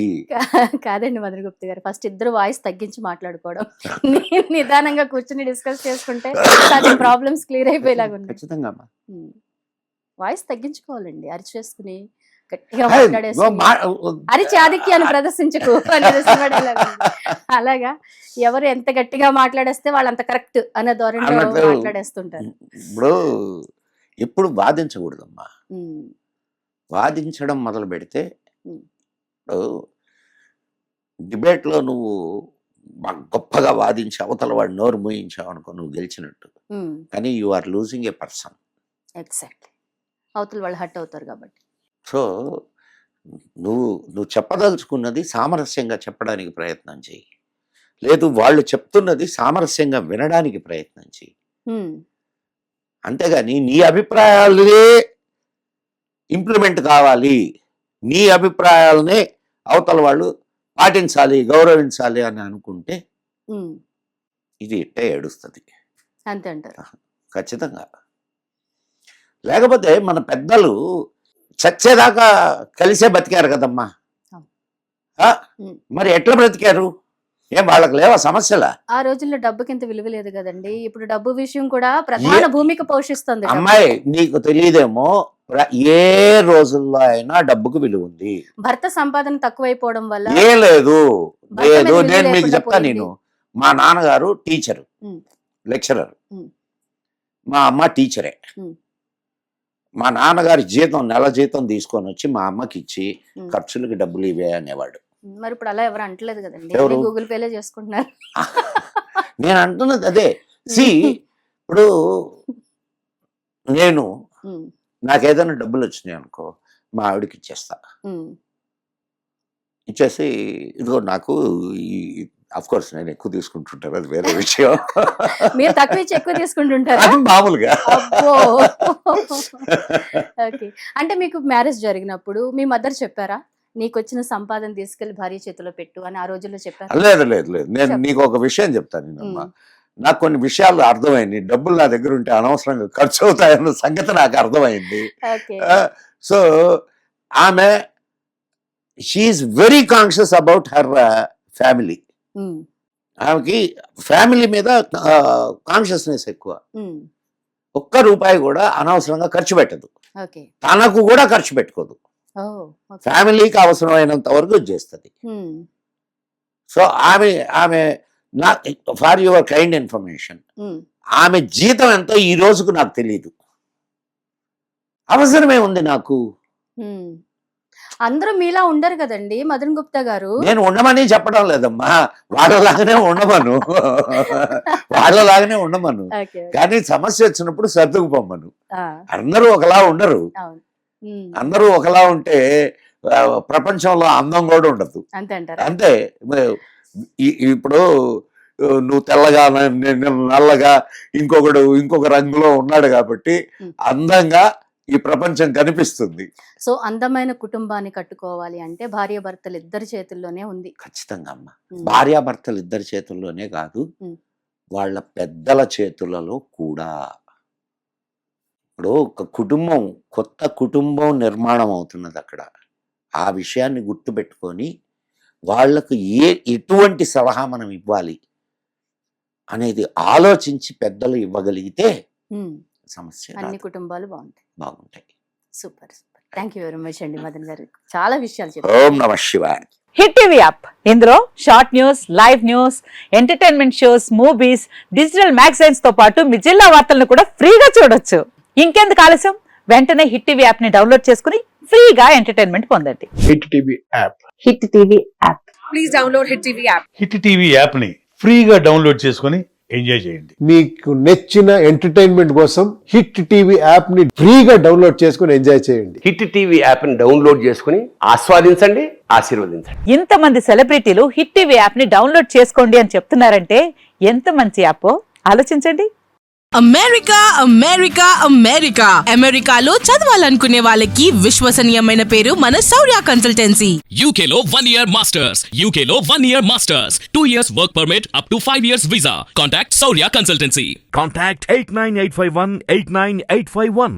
కాదండి మదన్ గుప్తా గారు, ఫస్ట్ ఇద్దరు వాయిస్ తగ్గించి మాట్లాడుకోవడం, నిదానంగా కూర్చుని డిస్కస్ చేసుకుంటే ప్రాబ్లమ్స్ క్లియర్ అయిపోయేలాగా ఉంది. ఖచ్చితంగా వాయిస్ తగ్గించుకోవాలండి, అరిచేసుకుని గట్టిగా అరిచి ఆధిక్యాన్ని ప్రదర్శించకు అలాగా ఎవరు ఎంత గట్టిగా మాట్లాడేస్తే వాళ్ళు అంత కరెక్ట్ అనే ధోరణిలో మాట్లాడేస్తుంటారు. ఇప్పుడు ఎప్పుడు వాదించకూడదమ్మా. వాదించడం మొదలు పెడితే డిబేట్ లో నువ్వు గొప్పగా వాదించి అవతల వాడు నోరు మూయించావు అనుకో, నువ్వు గెలిచినట్టు. కానీ you are losing a person. Exactly, అవతల వాళ్ళు హర్ట్ అవుతారు కాబట్టి. సో నువ్వు చెప్పదలుచుకున్నది సామరస్యంగా చెప్పడానికి ప్రయత్నం చేయి, లేదు వాళ్ళు చెప్తున్నది సామరస్యంగా వినడానికి ప్రయత్నం చేయి. అంతేగాని నీ అభిప్రాయాలనే ఇంప్లిమెంట్ కావాలి, నీ అభిప్రాయాలనే అవతల వాళ్ళు పాటించాలి, గౌరవించాలి అని అనుకుంటే ఇది ఇట్టే ఏడుస్తుంది. అంతే అంటారు? ఖచ్చితంగా. లేకపోతే మన పెద్దలు చచ్చేదాకా కలిసే బతికారు కదమ్మా. మరి ఎట్లా బ్రతికారు? ఏం వాళ్ళకి లేవా సమస్యలా? ఆ రోజుల్లో డబ్బుకి ఇంత విలువ లేదు కదండి. ఇప్పుడు డబ్బు విషయం కూడా ప్రధాన భూమిక పోషిస్తుంది. అమ్మాయి నీకు తెలియదేమో, ఏ రోజుల్లో అయినా డబ్బుకు విలువ ఉంది. భర్త సంపాదన తక్కువైపోవడం వల్ల లేదు. నేను మీకు చెప్తా, నేను మా నాన్నగారు టీచరు, లెక్చరర్, మా అమ్మ టీచరే. మా నాన్నగారి నెల జీతం తీసుకొని వచ్చి మా అమ్మకి ఇచ్చి ఖర్చులకి డబ్బులు ఇవే అనేవాడు. మరి ఇప్పుడు అలా ఎవరు అంటలేదు కదండి, గూగుల్ పేలే చేసుకుంటున్నారు. నేను అంటున్నది అదే. ఇప్పుడు నేను నాకేదైనా డబ్బులు వచ్చినాయి అనుకో, మా ఆవిడకి ఇచ్చేస్తా. ఇచ్చేసి ఇదిగో నాకు అఫ్ కోర్స్ నేను ఎక్కువ తీసుకుంటుంటాను, అది వేరే విషయం. మీరు తక్కువ ఇచ్చి ఎక్కువ తీసుకుంటుంటారు అది మామూలుగా. ఓకే. అంటే మీకు మ్యారేజ్ జరిగినప్పుడు మీ మదర్ చెప్పారా, నీకు వచ్చిన సంపాదన తీసుకెళ్లి భార్య చేతిలో పెట్టు అని ఆ రోజుల్లో చెప్పారు? లేదు లేదు లేదు, నేను నీకు ఒక విషయం చెప్తాను. నేనమ్మా, నాకు కొన్ని విషయాలు అర్థమైంది. డబ్బులు నా దగ్గర ఉంటే అనవసరంగా ఖర్చు అవుతాయన్న సంగతి నాకు అర్థమైంది. సో ఆమె she is very conscious about her family. ఆమెకి ఫ్యామిలీ మీద కాన్షియస్నెస్ ఎక్కువ. ఒక్క రూపాయి కూడా అనవసరంగా ఖర్చు పెట్టదు, తనకు కూడా ఖర్చు పెట్టుకోదు. ఫ్యామిలీకి అవసరమైనంత వరకు చేస్తుంది. సో ఆమె నా ఫర్ యువర్ కైండ్ ఇన్ఫర్మేషన్, ఆమె జీతం ఎంతో ఈ రోజుకు నాకు తెలియదు. అవసరమే ఉంది నాకు. అందరూ మీలా ఉండరు కదండి మదన్ గుప్తా గారు. నేను ఉండమని చెప్పడం లేదమ్మా, వాళ్ళలాగానే ఉండమను, వాళ్ళలాగానే ఉండమను. కానీ సమస్య వచ్చినప్పుడు సర్దుకుపోమ్మను. అందరూ ఒకలా ఉండరు. అందరూ ఒకలా ఉంటే ప్రపంచంలో అందం కూడా ఉండదు. అంతే ఇప్పుడు నువ్వు తెల్లగా నేను నల్లగా ఇంకొక రంగులో ఉన్నాడు కాబట్టి అందంగా ఈ ప్రపంచం కనిపిస్తుంది. సో అందమైన కుటుంబాన్ని కట్టుకోవాలి అంటే భార్యాభర్తలు ఇద్దరి చేతుల్లోనే ఉంది. ఖచ్చితంగా అమ్మ. భార్యాభర్తలు ఇద్దరి చేతుల్లోనే కాదు, వాళ్ళ పెద్దల చేతులలో కూడా. ఇప్పుడు ఒక కొత్త కుటుంబం నిర్మాణం అవుతున్నది అక్కడ. ఆ విషయాన్ని గుర్తుపెట్టుకొని వాళ్లకు ఎటువంటి సలహా మనం ఇవ్వాలి అనేది ఆలోచించి పెద్దలు ఇవ్వగలిగితే సమస్య అన్ని కుటుంబాలు బాగుంటాయి. Super super. Thank you very much అండి మదన్ గారు, చాలా విషయాలు చెప్పారు. ఓం నమః శివాయ. హిట్ టీవీ యాప్, ఇందులో short news, live news, entertainment shows, movies, digital magazines తో పాటు మీ జిల్లా వార్తలను కూడా ఫ్రీగా చూడొచ్చు. ఇంకెందుకు ఆలస్యం, వెంటనే హిట్ టీవీ యాప్ ని డౌన్లోడ్ చేసుకుని ఫ్రీగా ఎంటర్టైన్మెంట్ పొందండి. Hit TV app. Hit TV app. Please download hit TV app. Hit TV app ని ఫ్రీగా డౌన్లోడ్ చేసుకొని ఎంజాయ్ చేయండి. మీకు నచ్చిన ఎంటర్టైన్మెంట్ కోసం హిట్ టీవీ యాప్ ని ఫ్రీగా డౌన్లోడ్ చేసుకుని ఎంజాయ్ చేయండి. హిట్ టీవీ యాప్ ని డౌన్లోడ్ చేసుకుని ఆస్వాదించండి, ఆశీర్వదించండి. ఇంతమంది సెలబ్రిటీలు హిట్ టీవీ యాప్ ని డౌన్లోడ్ చేసుకోండి అని చెప్తున్నారంటే ఎంత మంచి యాప్ ఆలోచించండి. అమెరికా అమెరికా అమెరికా అమెరికాలో చదవాలనుకునే వాళ్ళకి విశ్వసనీయమైన పేరు మన శౌర్య కన్సల్టెన్సీ. UK లో 1 year masters. UK లో 1 year masters. 2 years work permit up to 5 years visa. Contact Saurya Consultancy. Contact 89851 89851.